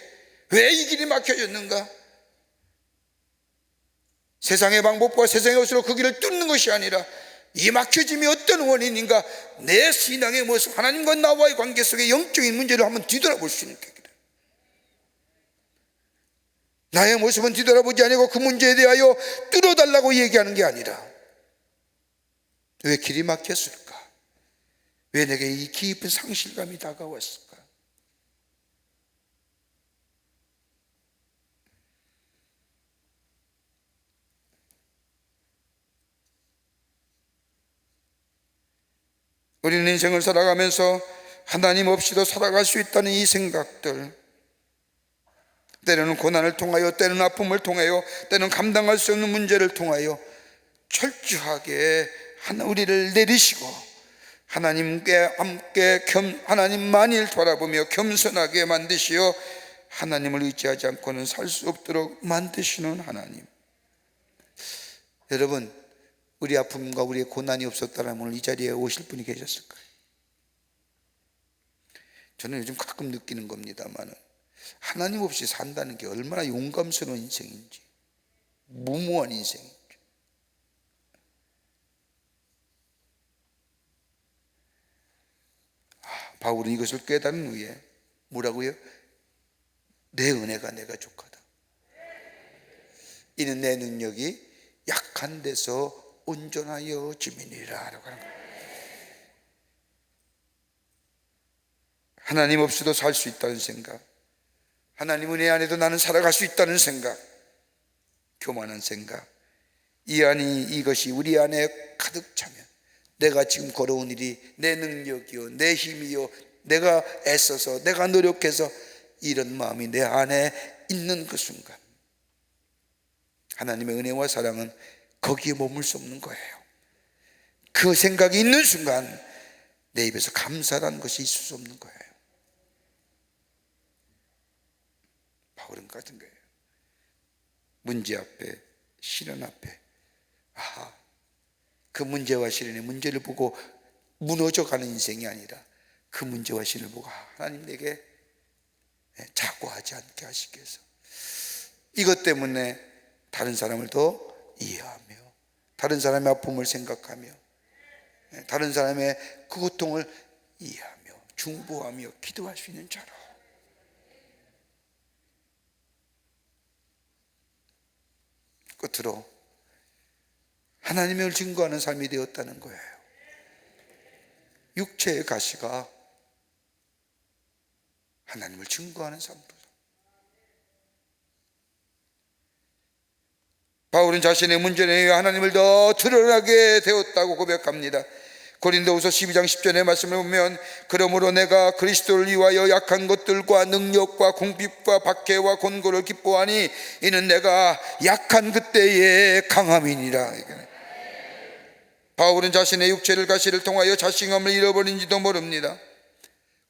왜 이 길이 막혀졌는가? 세상의 방법과 세상의 것으로 그 길을 뚫는 것이 아니라 이 막혀짐이 어떤 원인인가? 내 신앙의 모습, 하나님과 나와의 관계 속의 영적인 문제를 한번 뒤돌아볼 수 있는 계기다. 나의 모습은 뒤돌아보지 아니고 그 문제에 대하여 뚫어달라고 얘기하는 게 아니라 왜 길이 막혔을까? 왜 내게 이 깊은 상실감이 다가왔을까? 우리는 인생을 살아가면서 하나님 없이도 살아갈 수 있다는 이 생각들, 때로는 고난을 통하여, 때로는 아픔을 통하여, 때로는 감당할 수 없는 문제를 통하여 철저하게 우리를 내리시고 하나님께 함께 하나님만을 바라보며 겸손하게 만드시어 하나님을 의지하지 않고는 살 수 없도록 만드시는 하나님. 여러분, 우리 아픔과 우리의 고난이 없었다면 오늘 이 자리에 오실 분이 계셨을까요? 저는 요즘 가끔 느끼는 겁니다만 하나님 없이 산다는 게 얼마나 용감스러운 인생인지, 무모한 인생인지. 바울은 이것을 깨달은 후에 뭐라고요? 내 은혜가 내가 족하다. 이는 내 능력이 약한 데서 온전하여 지민이라 라고 하는 거예요. 하나님 없이도 살 수 있다는 생각, 하나님 은혜 안에도 나는 살아갈 수 있다는 생각, 교만한 생각, 이것이 우리 안에 가득 차면 내가 지금 걸어온 일이 내 능력이요, 내 힘이요, 내가 애써서, 내가 노력해서 이런 마음이 내 안에 있는 그 순간 하나님의 은혜와 사랑은 거기에 머물 수 없는 거예요. 그 생각이 있는 순간 내 입에서 감사라는 것이 있을 수 없는 거예요. 바울은 같은 거예요. 문제 앞에, 시련 앞에, 그 문제와 시련의 문제를 보고 무너져가는 인생이 아니라 그 문제와 시련을 보고 하나님 내게 자고하지 않게 하시기 위해서 이것 때문에 다른 사람을 더 이해하며, 다른 사람의 아픔을 생각하며, 다른 사람의 그 고통을 이해하며 중보하며 기도할 수 있는 자로, 끝으로 하나님을 증거하는 삶이 되었다는 거예요. 육체의 가시가 하나님을 증거하는 삶으로. 바울은 자신의 문제에 의해 하나님을 더 드러나게 되었다고 고백합니다. 고린도후서 12장 10절의 말씀을 보면 그러므로 내가 그리스도를 위하여 약한 것들과 능력과 궁핍과 박해와 곤고를 기뻐하니 이는 내가 약한 그때의 강함이니라. 바울은 자신의 육체를 가시를 통하여 자신감을 잃어버린지도 모릅니다.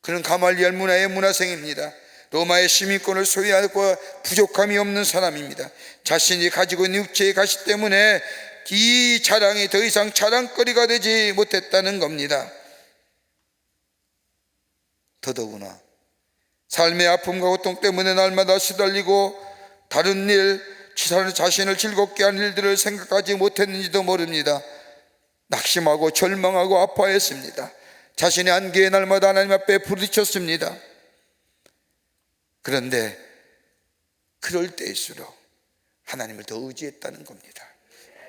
그는 가말리엘 문화의 문화생입니다. 로마의 시민권을 소유하고 부족함이 없는 사람입니다. 자신이 가지고 있는 육체의 가시 때문에 이 자랑이 더 이상 자랑거리가 되지 못했다는 겁니다. 더더구나 삶의 아픔과 고통 때문에 날마다 시달리고 다른 일, 자신을 즐겁게 하는 일들을 생각하지 못했는지도 모릅니다. 낙심하고 절망하고 아파했습니다. 자신의 한계에 날마다 하나님 앞에 부딪혔습니다. 그런데 그럴 때일수록 하나님을 더 의지했다는 겁니다.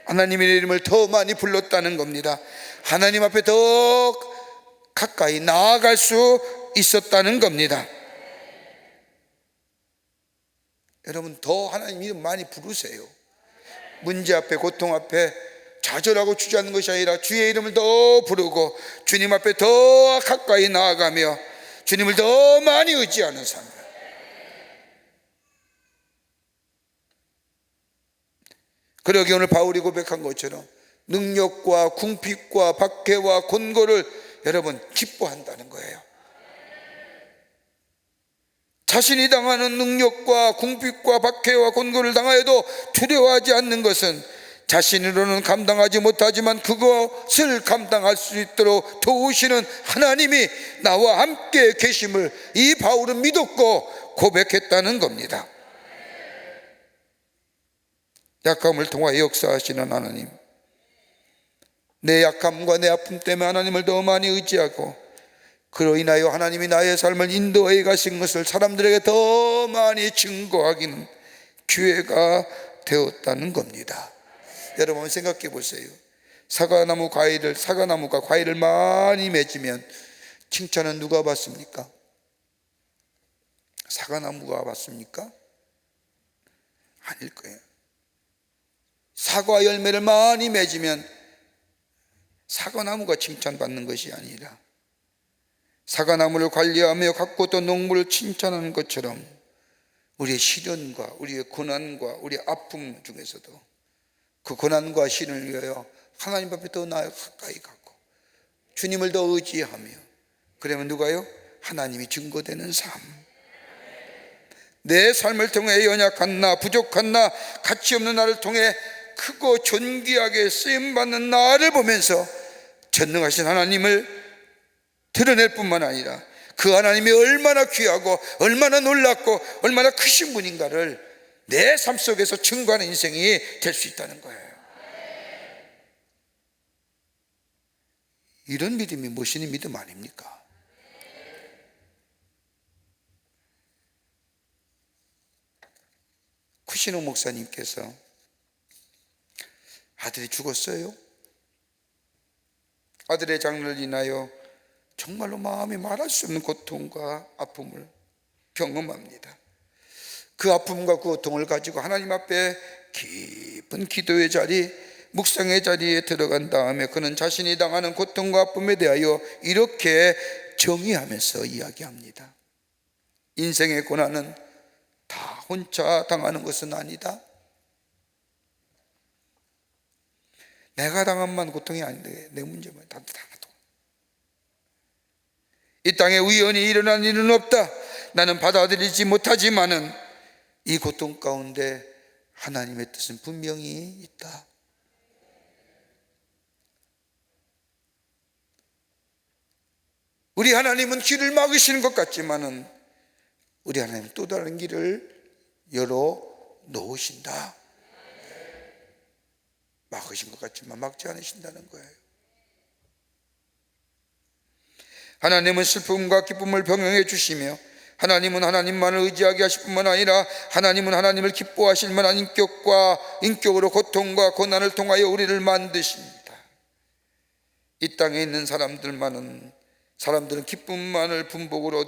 하나님의 이름을 더 많이 불렀다는 겁니다. 하나님 앞에 더 가까이 나아갈 수 있었다는 겁니다. 여러분, 더 하나님 이름 많이 부르세요. 문제 앞에, 고통 앞에 좌절하고 주저하는 것이 아니라 주의 이름을 더 부르고 주님 앞에 더 가까이 나아가며 주님을 더 많이 의지하는 삶. 그러기에 오늘 바울이 고백한 것처럼 능력과 궁핍과 박해와 곤고를 여러분 기뻐한다는 거예요. 자신이 당하는 능력과 궁핍과 박해와 곤고를 당하여도 두려워하지 않는 것은 자신으로는 감당하지 못하지만 그것을 감당할 수 있도록 도우시는 하나님이 나와 함께 계심을 이 바울은 믿었고 고백했다는 겁니다. 약함을 통하여 역사하시는 하나님, 내 약함과 내 아픔 때문에 하나님을 더 많이 의지하고 그로 인하여 하나님이 나의 삶을 인도해 가신 것을 사람들에게 더 많이 증거하기는 기회가 되었다는 겁니다. 여러분 생각해 보세요. 사과나무가 과일을 많이 맺으면 칭찬은 누가 받습니까? 사과나무가 받습니까? 아닐 거예요. 사과 열매를 많이 맺으면 사과나무가 칭찬받는 것이 아니라 사과나무를 관리하며 가꾸었던 농부를 칭찬하는 것처럼 우리의 시련과 우리의 고난과 우리의 아픔 중에서도 그 고난과 시련을 위하여 하나님 앞에 더 나아 가까이 가고 주님을 더 의지하며 그러면 누가요? 하나님이 증거되는 삶. 내 삶을 통해 연약한 나, 부족한 나, 가치 없는 나를 통해 크고 존귀하게 쓰임받는 나를 보면서 전능하신 하나님을 드러낼 뿐만 아니라 그 하나님이 얼마나 귀하고 얼마나 놀랍고 얼마나 크신 분인가를 내 삶 속에서 증거하는 인생이 될 수 있다는 거예요. 이런 믿음이 무엇이니 믿음 아닙니까? 쿠시노 목사님께서 아들이 죽었어요. 아들의 장례를 인하여 정말로 마음이 말할 수 없는 고통과 아픔을 경험합니다. 그 아픔과 그 고통을 가지고 하나님 앞에 깊은 기도의 자리, 묵상의 자리에 들어간 다음에 그는 자신이 당하는 고통과 아픔에 대하여 이렇게 정의하면서 이야기합니다. 인생의 고난은 다 혼자 당하는 것은 아니다. 내가 당한만 고통이 아닌데 내 문제만 다 당하도. 이 땅에 우연히 일어난 일은 없다. 나는 받아들이지 못하지만은 이 고통 가운데 하나님의 뜻은 분명히 있다. 우리 하나님은 길을 막으시는 것 같지만은 우리 하나님은 또 다른 길을 열어 놓으신다. 막으신 것 같지만 막지 않으신다는 거예요. 하나님은 슬픔과 기쁨을 병행해 주시며 하나님은 하나님만을 의지하게 하실 뿐만 아니라 하나님은 하나님을 기뻐하실 만한 인격으로 고통과 고난을 통하여 우리를 만드십니다. 이 땅에 있는 사람들은 기쁨만을 분복으로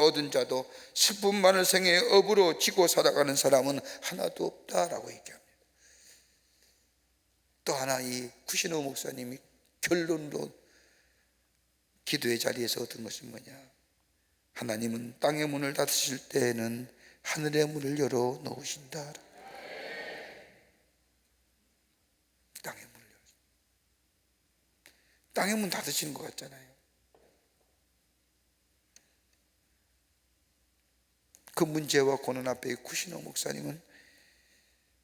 얻은 자도 슬픔만을 생의 업으로 지고 살아가는 사람은 하나도 없다라고 얘기합니다. 또 하나 이 쿠시노 목사님이 결론으로 기도의 자리에서 얻은 것이 뭐냐? 하나님은 땅의 문을 닫으실 때에는 하늘의 문을 열어 놓으신다. 땅의 문 닫으시는 것 같잖아요. 그 문제와 고난 앞에 쿠시노 목사님은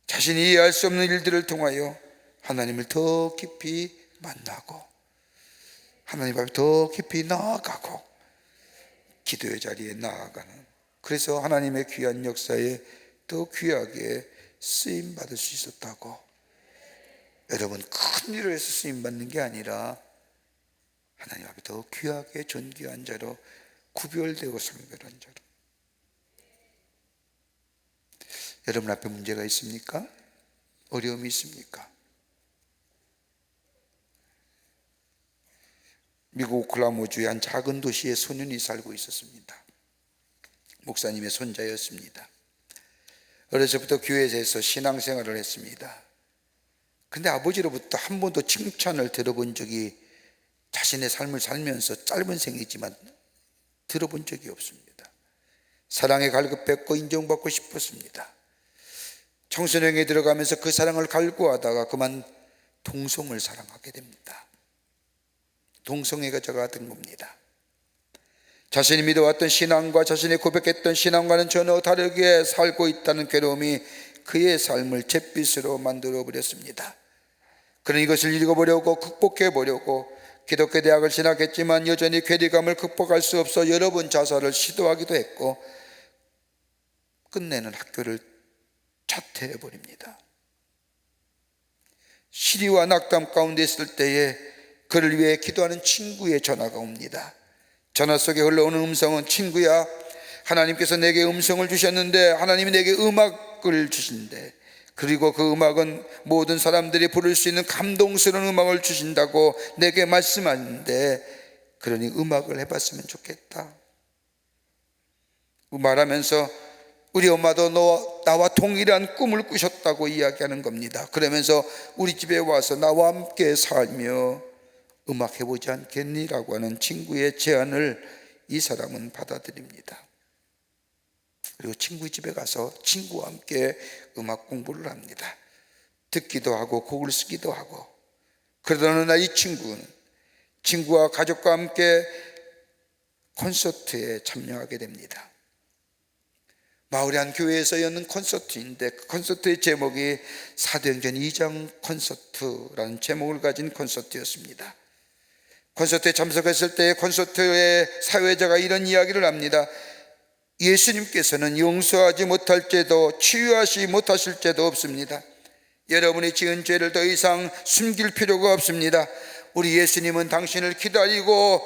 자신이 이해할 수 없는 일들을 통하여 하나님을 더 깊이 만나고 하나님 앞에 더 깊이 나아가고 기도의 자리에 나아가는, 그래서 하나님의 귀한 역사에 더 귀하게 쓰임받을 수 있었다고. 여러분, 큰 일을 해서 쓰임받는 게 아니라 하나님 앞에 더 귀하게 존귀한 자로 구별되고 성별한 자로. 여러분 앞에 문제가 있습니까? 어려움이 있습니까? 미국 오클라호마주의 한 작은 도시에 소년이 살고 있었습니다. 목사님의 손자였습니다. 어려서부터 교회에서 신앙생활을 했습니다. 근데 아버지로부터 한 번도 칭찬을 들어본 적이, 자신의 삶을 살면서 짧은 생이지만 들어본 적이 없습니다. 사랑에 갈급했고 인정받고 싶었습니다. 청소년에 들어가면서 그 사랑을 갈구하다가 그만 동성을 사랑하게 됩니다. 동성애가 저가 된 겁니다. 자신이 믿어왔던 신앙과 자신이 고백했던 신앙과는 전혀 다르게 살고 있다는 괴로움이 그의 삶을 잿빛으로 만들어 버렸습니다. 그는 이것을 읽어보려고 극복해보려고 기독교 대학을 진학했지만 여전히 괴리감을 극복할 수 없어 여러 번 자살을 시도하기도 했고 끝내는 학교를 자퇴해버립니다. 시리와 낙담 가운데 있을 때에 그를 위해 기도하는 친구의 전화가 옵니다. 전화 속에 흘러오는 음성은, 친구야, 하나님께서 내게 음성을 주셨는데, 하나님이 내게 음악을 주신대. 그리고 그 음악은 모든 사람들이 부를 수 있는 감동스러운 음악을 주신다고 내게 말씀하는데, 그러니 음악을 해봤으면 좋겠다. 말하면서 우리 엄마도 나와 동일한 꿈을 꾸셨다고 이야기하는 겁니다. 그러면서 우리 집에 와서 나와 함께 살며 음악 해보지 않겠니? 라고 하는 친구의 제안을 이 사람은 받아들입니다. 그리고 친구 집에 가서 친구와 함께 음악 공부를 합니다. 듣기도 하고 곡을 쓰기도 하고. 그러던 어느 날 이 친구는 친구와 가족과 함께 콘서트에 참여하게 됩니다. 마을의 한 교회에서 여는 콘서트인데, 그 콘서트의 제목이 사도행전 2장 콘서트라는 제목을 가진 콘서트였습니다. 콘서트에 참석했을 때 콘서트의 사회자가 이런 이야기를 합니다. 예수님께서는 용서하지 못할 죄도 치유하지 못하실 죄도 없습니다. 여러분이 지은 죄를 더 이상 숨길 필요가 없습니다. 우리 예수님은 당신을 기다리고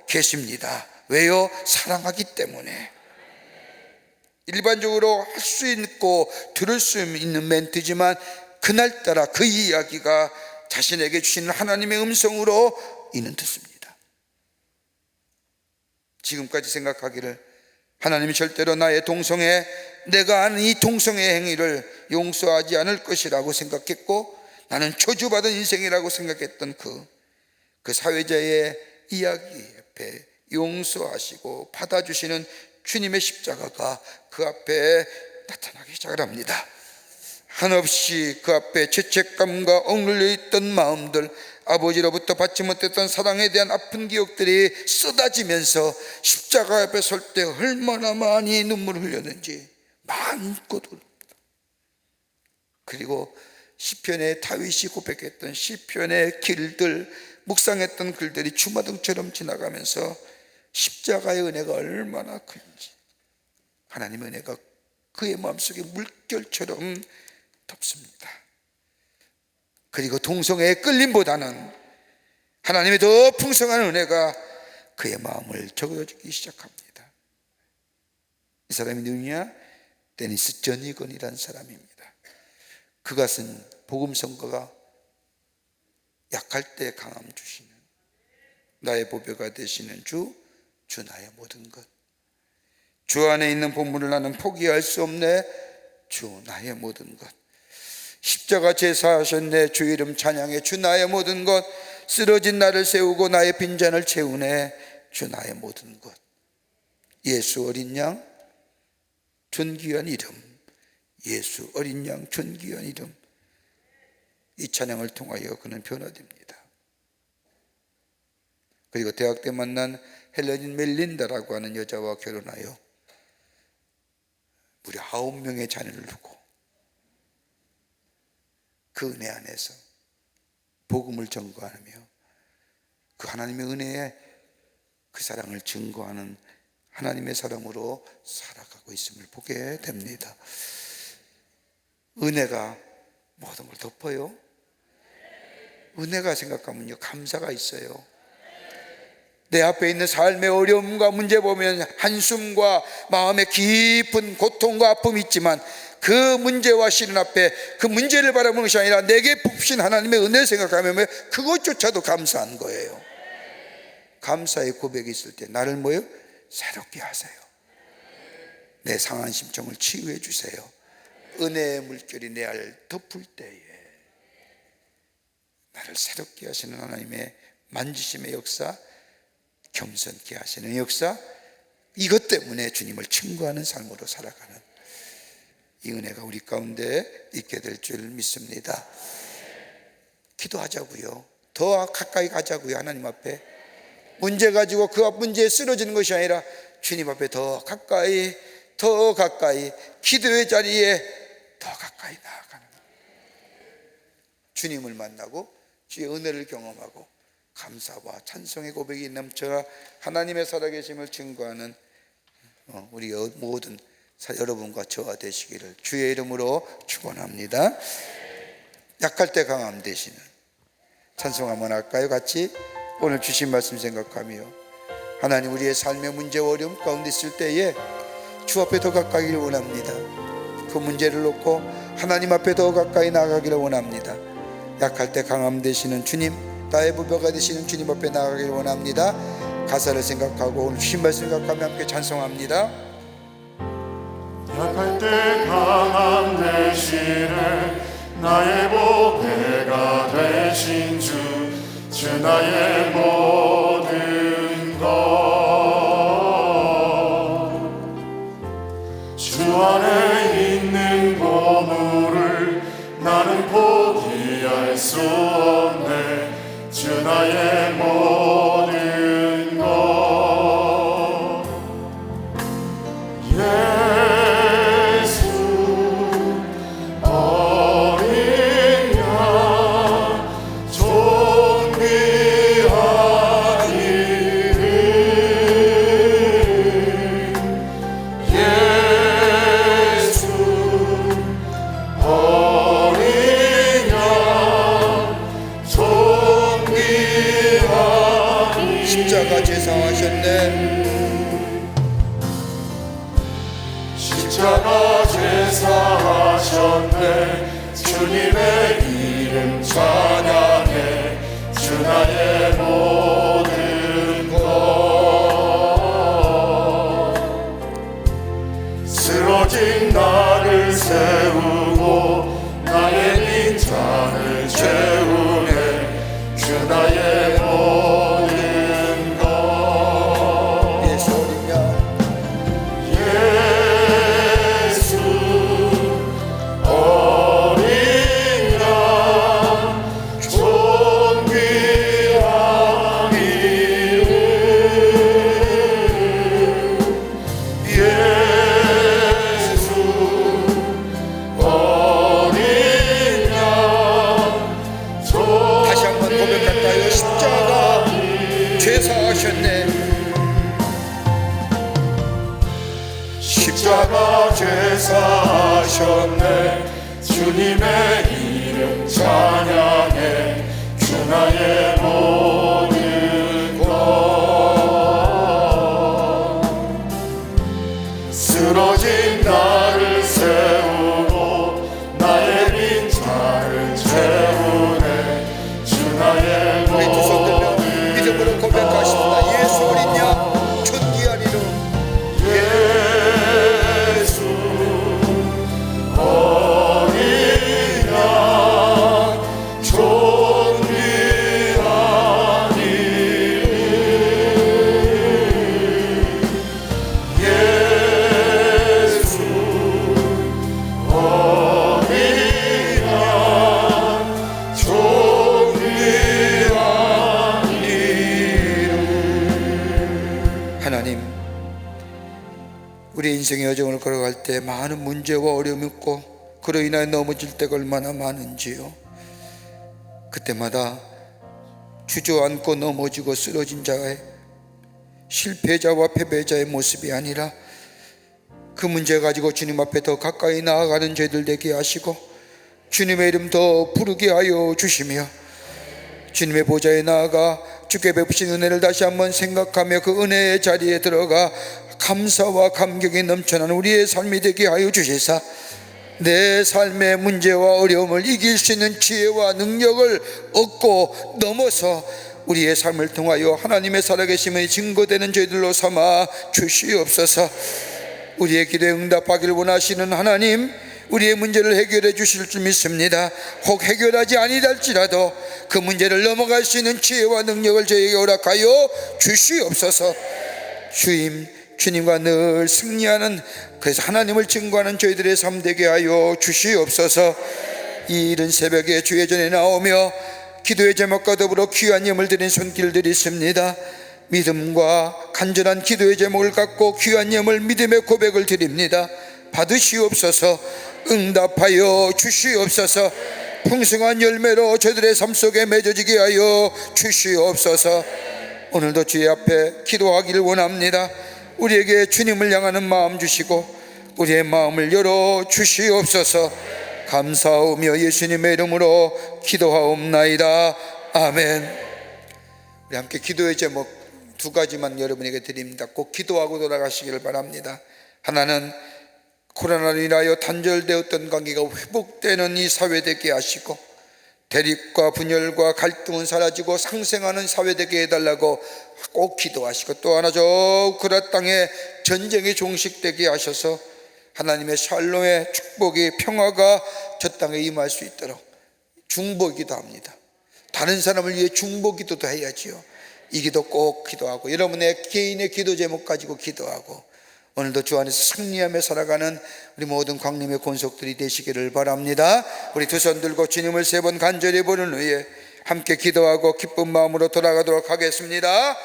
계십니다. 왜요? 사랑하기 때문에. 일반적으로 할 수 있고 들을 수 있는 멘트지만 그날따라 그 이야기가 자신에게 주시는 하나님의 음성으로 이는 듣습니다. 지금까지 생각하기를 하나님이 절대로 나의 동성애, 내가 아는 이 동성애 행위를 용서하지 않을 것이라고 생각했고, 나는 저주받은 인생이라고 생각했던 그 사회자의 이야기 앞에 용서하시고 받아주시는 주님의 십자가가 그 앞에 나타나기 시작을 합니다. 한없이 그 앞에 죄책감과 억눌려 있던 마음들, 아버지로부터 받지 못했던 사랑에 대한 아픈 기억들이 쏟아지면서 십자가 앞에 설 때 얼마나 많이 눈물을 흘렸는지 마음껏 울었습니다. 그리고 시편의 다윗이 고백했던 시편의 길들, 묵상했던 글들이 주마등처럼 지나가면서 십자가의 은혜가 얼마나 큰지, 하나님의 은혜가 그의 마음속에 물결처럼 덮습니다. 그리고 동성애의 끌림보다는 하나님의 더 풍성한 은혜가 그의 마음을 적어주기 시작합니다. 이 사람이 누구냐? 데니스 저니건이라는 사람입니다. 그가 쓴 복음 선거가 약할 때 강함 주시는, 나의 보배가 되시는 주 나의 모든 것. 주 안에 있는 보물을 나는 포기할 수 없네. 주 나의 모든 것. 십자가 제사하셨네. 주 이름 찬양해. 주 나의 모든 것. 쓰러진 나를 세우고 나의 빈잔을 채우네. 주 나의 모든 것. 예수 어린 양 존귀한 이름, 예수 어린 양 존귀한 이름. 이 찬양을 통하여 그는 변화됩니다. 그리고 대학 때 만난 헬레닌 멜린다라고 하는 여자와 결혼하여 무려 9명의 자녀를 두고 그 은혜 안에서 복음을 전거하며 그 하나님의 은혜에 그 사랑을 증거하는 하나님의 사람으로 살아가고 있음을 보게 됩니다. 은혜가 모든 걸 덮어요. 은혜가 생각하면요, 감사가 있어요. 내 앞에 있는 삶의 어려움과 문제 보면 한숨과 마음의 깊은 고통과 아픔이 있지만 그 문제와 시련 앞에 그 문제를 바라보는 것이 아니라 내게 푸신 하나님의 은혜를 생각하면 그것조차도 감사한 거예요. 감사의 고백이 있을 때 나를 뭐요? 새롭게 하세요. 내 상한 심정을 치유해 주세요. 은혜의 물결이 내 안을 덮을 때에 나를 새롭게 하시는 하나님의 만지심의 역사, 겸손케 하시는 역사, 이것 때문에 주님을 친구하는 삶으로 살아가는 이 은혜가 우리 가운데 있게 될 줄 믿습니다. 기도하자고요. 더 가까이 가자고요. 하나님 앞에 문제 가지고 그 문제에 쓰러지는 것이 아니라 주님 앞에 더 가까이 기도의 자리에 더 가까이 나아가는, 주님을 만나고 주의 은혜를 경험하고 감사와 찬송의 고백이 넘쳐 하나님의 살아계심을 증거하는 우리 모든 여러분과 저와 되시기를 주의 이름으로 축원합니다. 약할 때 강함 되시는 찬송 한번 할까요? 같이 오늘 주신 말씀 생각하며 하나님, 우리의 삶의 문제와 어려움 가운데 있을 때에 주 앞에 더 가까이를 원합니다. 그 문제를 놓고 하나님 앞에 더 가까이 나아가기를 원합니다. 약할 때 강함 되시는 주님, 나의 부뼈가 되시는 주님 앞에 나아가기를 원합니다. 가사를 생각하고 오늘 주신 말씀 생각하며 함께 찬송합니다. 약할 때 강함 되시네 나의 보배가 되신 주 나의 모든 것, 주 안에 있는 보물을 나는 포기할 수 없네. 주 나의 모든 것, 예수 어린 양 존귀한 이름, 예수 어린 양 존귀한 이름. 십자가 제사하셨네. 십자가 제사하셨네. 주님의 이름 찬양해. 주 나의 모든 것, 쓰러진 나를 세우고 나의 빈잔을 채우네. 주 나의 모든 것, 예수 어린 양 예수 어린 양 존귀한 이름, 예수 어린 양 다시 한번 고백할까요? 십자가 제사하셨네. 십자가 제사하셨네. 주님의 이름 찬양해. 주 나의 모든 것, 쓰러진 나를 세우고 나의 빈잔을 채우네. 주 나의 우리 두 손 들며 모든 믿음으로 고백하십니다. 예수 어린 양 존귀한 이름, 예수 어린 양 존귀한 이름, 예수 어린 양 존귀한 이름. 하나님, 우리 인생의 여정을 걸어갈 때 많은 문제와 어려움이 있고 그로 인하여 넘어질 때가 얼마나 많은지요. 그때마다 주저앉고 넘어지고 쓰러진 자의 실패자와 패배자의 모습이 아니라 그 문제 가지고 주님 앞에 더 가까이 나아가는 저희들 되게 하시고 주님의 이름 더 부르게 하여 주시며 주님의 보좌에 나아가 주께 베푸신 은혜를 다시 한번 생각하며 그 은혜의 자리에 들어가 감사와 감격이 넘쳐나는 우리의 삶이 되게 하여 주시사 내 삶의 문제와 어려움을 이길 수 있는 지혜와 능력을 얻고 넘어서 우리의 삶을 통하여 하나님의 살아계심의 증거되는 저희들로 삼아 주시옵소서. 우리의 기도에 응답하기를 원하시는 하나님, 우리의 문제를 해결해 주실 줄 믿습니다. 혹 해결하지 아니할지라도 그 문제를 넘어갈 수 있는 지혜와 능력을 저희에게 허락하여 주시옵소서. 주님과 늘 승리하는, 그래서 하나님을 증거하는 저희들의 삶 되게 하여 주시옵소서. 이 이른 새벽에 주의 전에 나오며 기도의 제목과 더불어 귀한 예물 드린 손길들이 있습니다. 믿음과 간절한 기도의 제목을 갖고 귀한 예물 믿음의 고백을 드립니다. 받으시옵소서. 응답하여 주시옵소서. 풍성한 열매로 저들의 삶 속에 맺어지게 하여 주시옵소서. 오늘도 주의 앞에 기도하기를 원합니다. 우리에게 주님을 향하는 마음 주시고 우리의 마음을 열어 주시옵소서. 감사하며 예수님의 이름으로 기도하옵나이다. 아멘. 우리 함께 기도의 제목 두 가지만 여러분에게 드립니다. 꼭 기도하고 돌아가시기를 바랍니다. 하나는 코로나로 인하여 단절되었던 관계가 회복되는 이 사회 되게 하시고 대립과 분열과 갈등은 사라지고 상생하는 사회 되게 해달라고 꼭 기도하시고, 또 하나 저 우크라 땅에 전쟁이 종식되게 하셔서 하나님의 샬롬의 축복이 평화가 저 땅에 임할 수 있도록 중보기도 합니다. 다른 사람을 위해 중보기도도 해야지요. 이 기도 꼭 기도하고 여러분의 개인의 기도 제목 가지고 기도하고 오늘도 주 안에서 승리하며 살아가는 우리 모든 광림의 권속들이 되시기를 바랍니다. 우리 두 손 들고 주님을 세 번 간절히 부른 후에 함께 기도하고 기쁜 마음으로 돌아가도록 하겠습니다.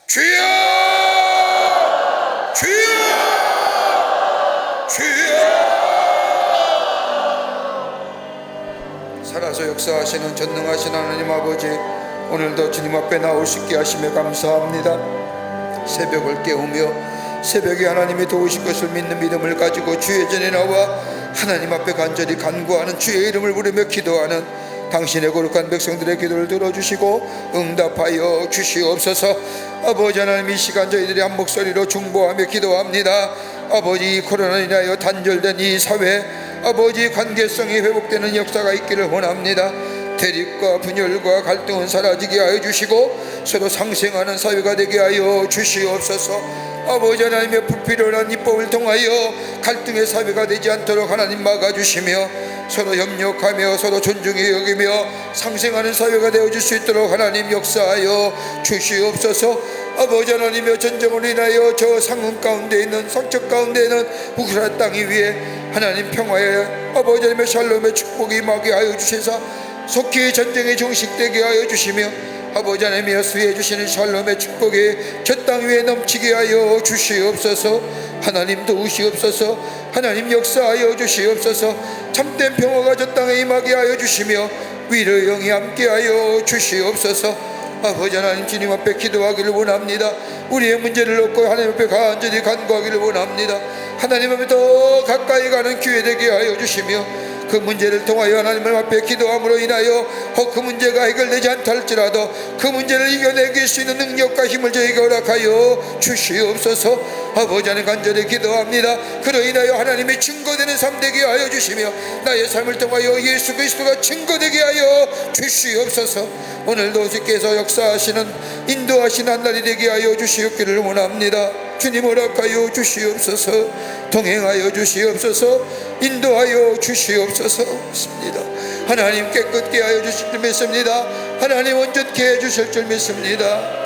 주여! 주여! 주여! 살아서 역사하시는 전능하신 하나님 아버지, 오늘도 주님 앞에 나올 수 있게 하시며 감사합니다. 새벽을 깨우며 새벽에 하나님이 도우실 것을 믿는 믿음을 가지고 주의 전에 나와 하나님 앞에 간절히 간구하는, 주의 이름을 부르며 기도하는 당신의 거룩한 백성들의 기도를 들어주시고 응답하여 주시옵소서. 아버지 하나님, 이 시간 저희들이 한 목소리로 중보하며 기도합니다. 아버지, 코로나로 인하여 단절된 이 사회, 아버지 관계성이 회복되는 역사가 있기를 원합니다. 대립과 분열과 갈등은 사라지게 하여 주시고 서로 상생하는 사회가 되게 하여 주시옵소서. 아버지 하나님의 불필요한 입법을 통하여 갈등의 사회가 되지 않도록 하나님 막아주시며 서로 협력하며 서로 존중히 여기며 상생하는 사회가 되어줄 수 있도록 하나님 역사하여 주시옵소서. 아버지 하나님의 전쟁으로 인하여 저 상흔 가운데 있는, 상처 가운데 있는 우크라 땅 위에 하나님 평화의 아버지 하나님의 샬롬의 축복이 임하게 하여 주시사 속히 전쟁이 종식되게 하여 주시며 아버지 하나님이 수해 주시는 샬롬의 축복이 저 땅 위에 넘치게 하여 주시옵소서. 하나님 도우시옵소서. 하나님 역사하여 주시옵소서. 참된 평화가 저 땅에 임하게 하여 주시며 위로의 영이 함께하여 주시옵소서. 아버지 하나님, 주님 앞에 기도하기를 원합니다. 우리의 문제를 놓고 하나님 앞에 간절히 간구하기를 원합니다. 하나님 앞에 더 가까이 가는 기회 되게 하여 주시며 그 문제를 통하여 하나님 앞에 기도함으로 인하여 혹 그 문제가 해결되지 않다 할지라도 그 문제를 이겨내길 수 있는 능력과 힘을 저에게 허락하여 주시옵소서. 아버지 하나님, 간절히 기도합니다. 그로 인하여 하나님의 증거되는 삶 되게 하여 주시며 나의 삶을 통하여 예수 그리스도가 증거되게 하여 주시옵소서. 오늘도 주께서 역사하시는, 인도하시는 한 날이 되게 하여 주시옵기를 원합니다. 주님 허락하여 주시옵소서. 동행하여 주시옵소서. 인도하여 주시옵소서. 습니다. 하나님 깨끗게 하여 주실 줄 믿습니다. 하나님 온전케 해 주실 줄 믿습니다.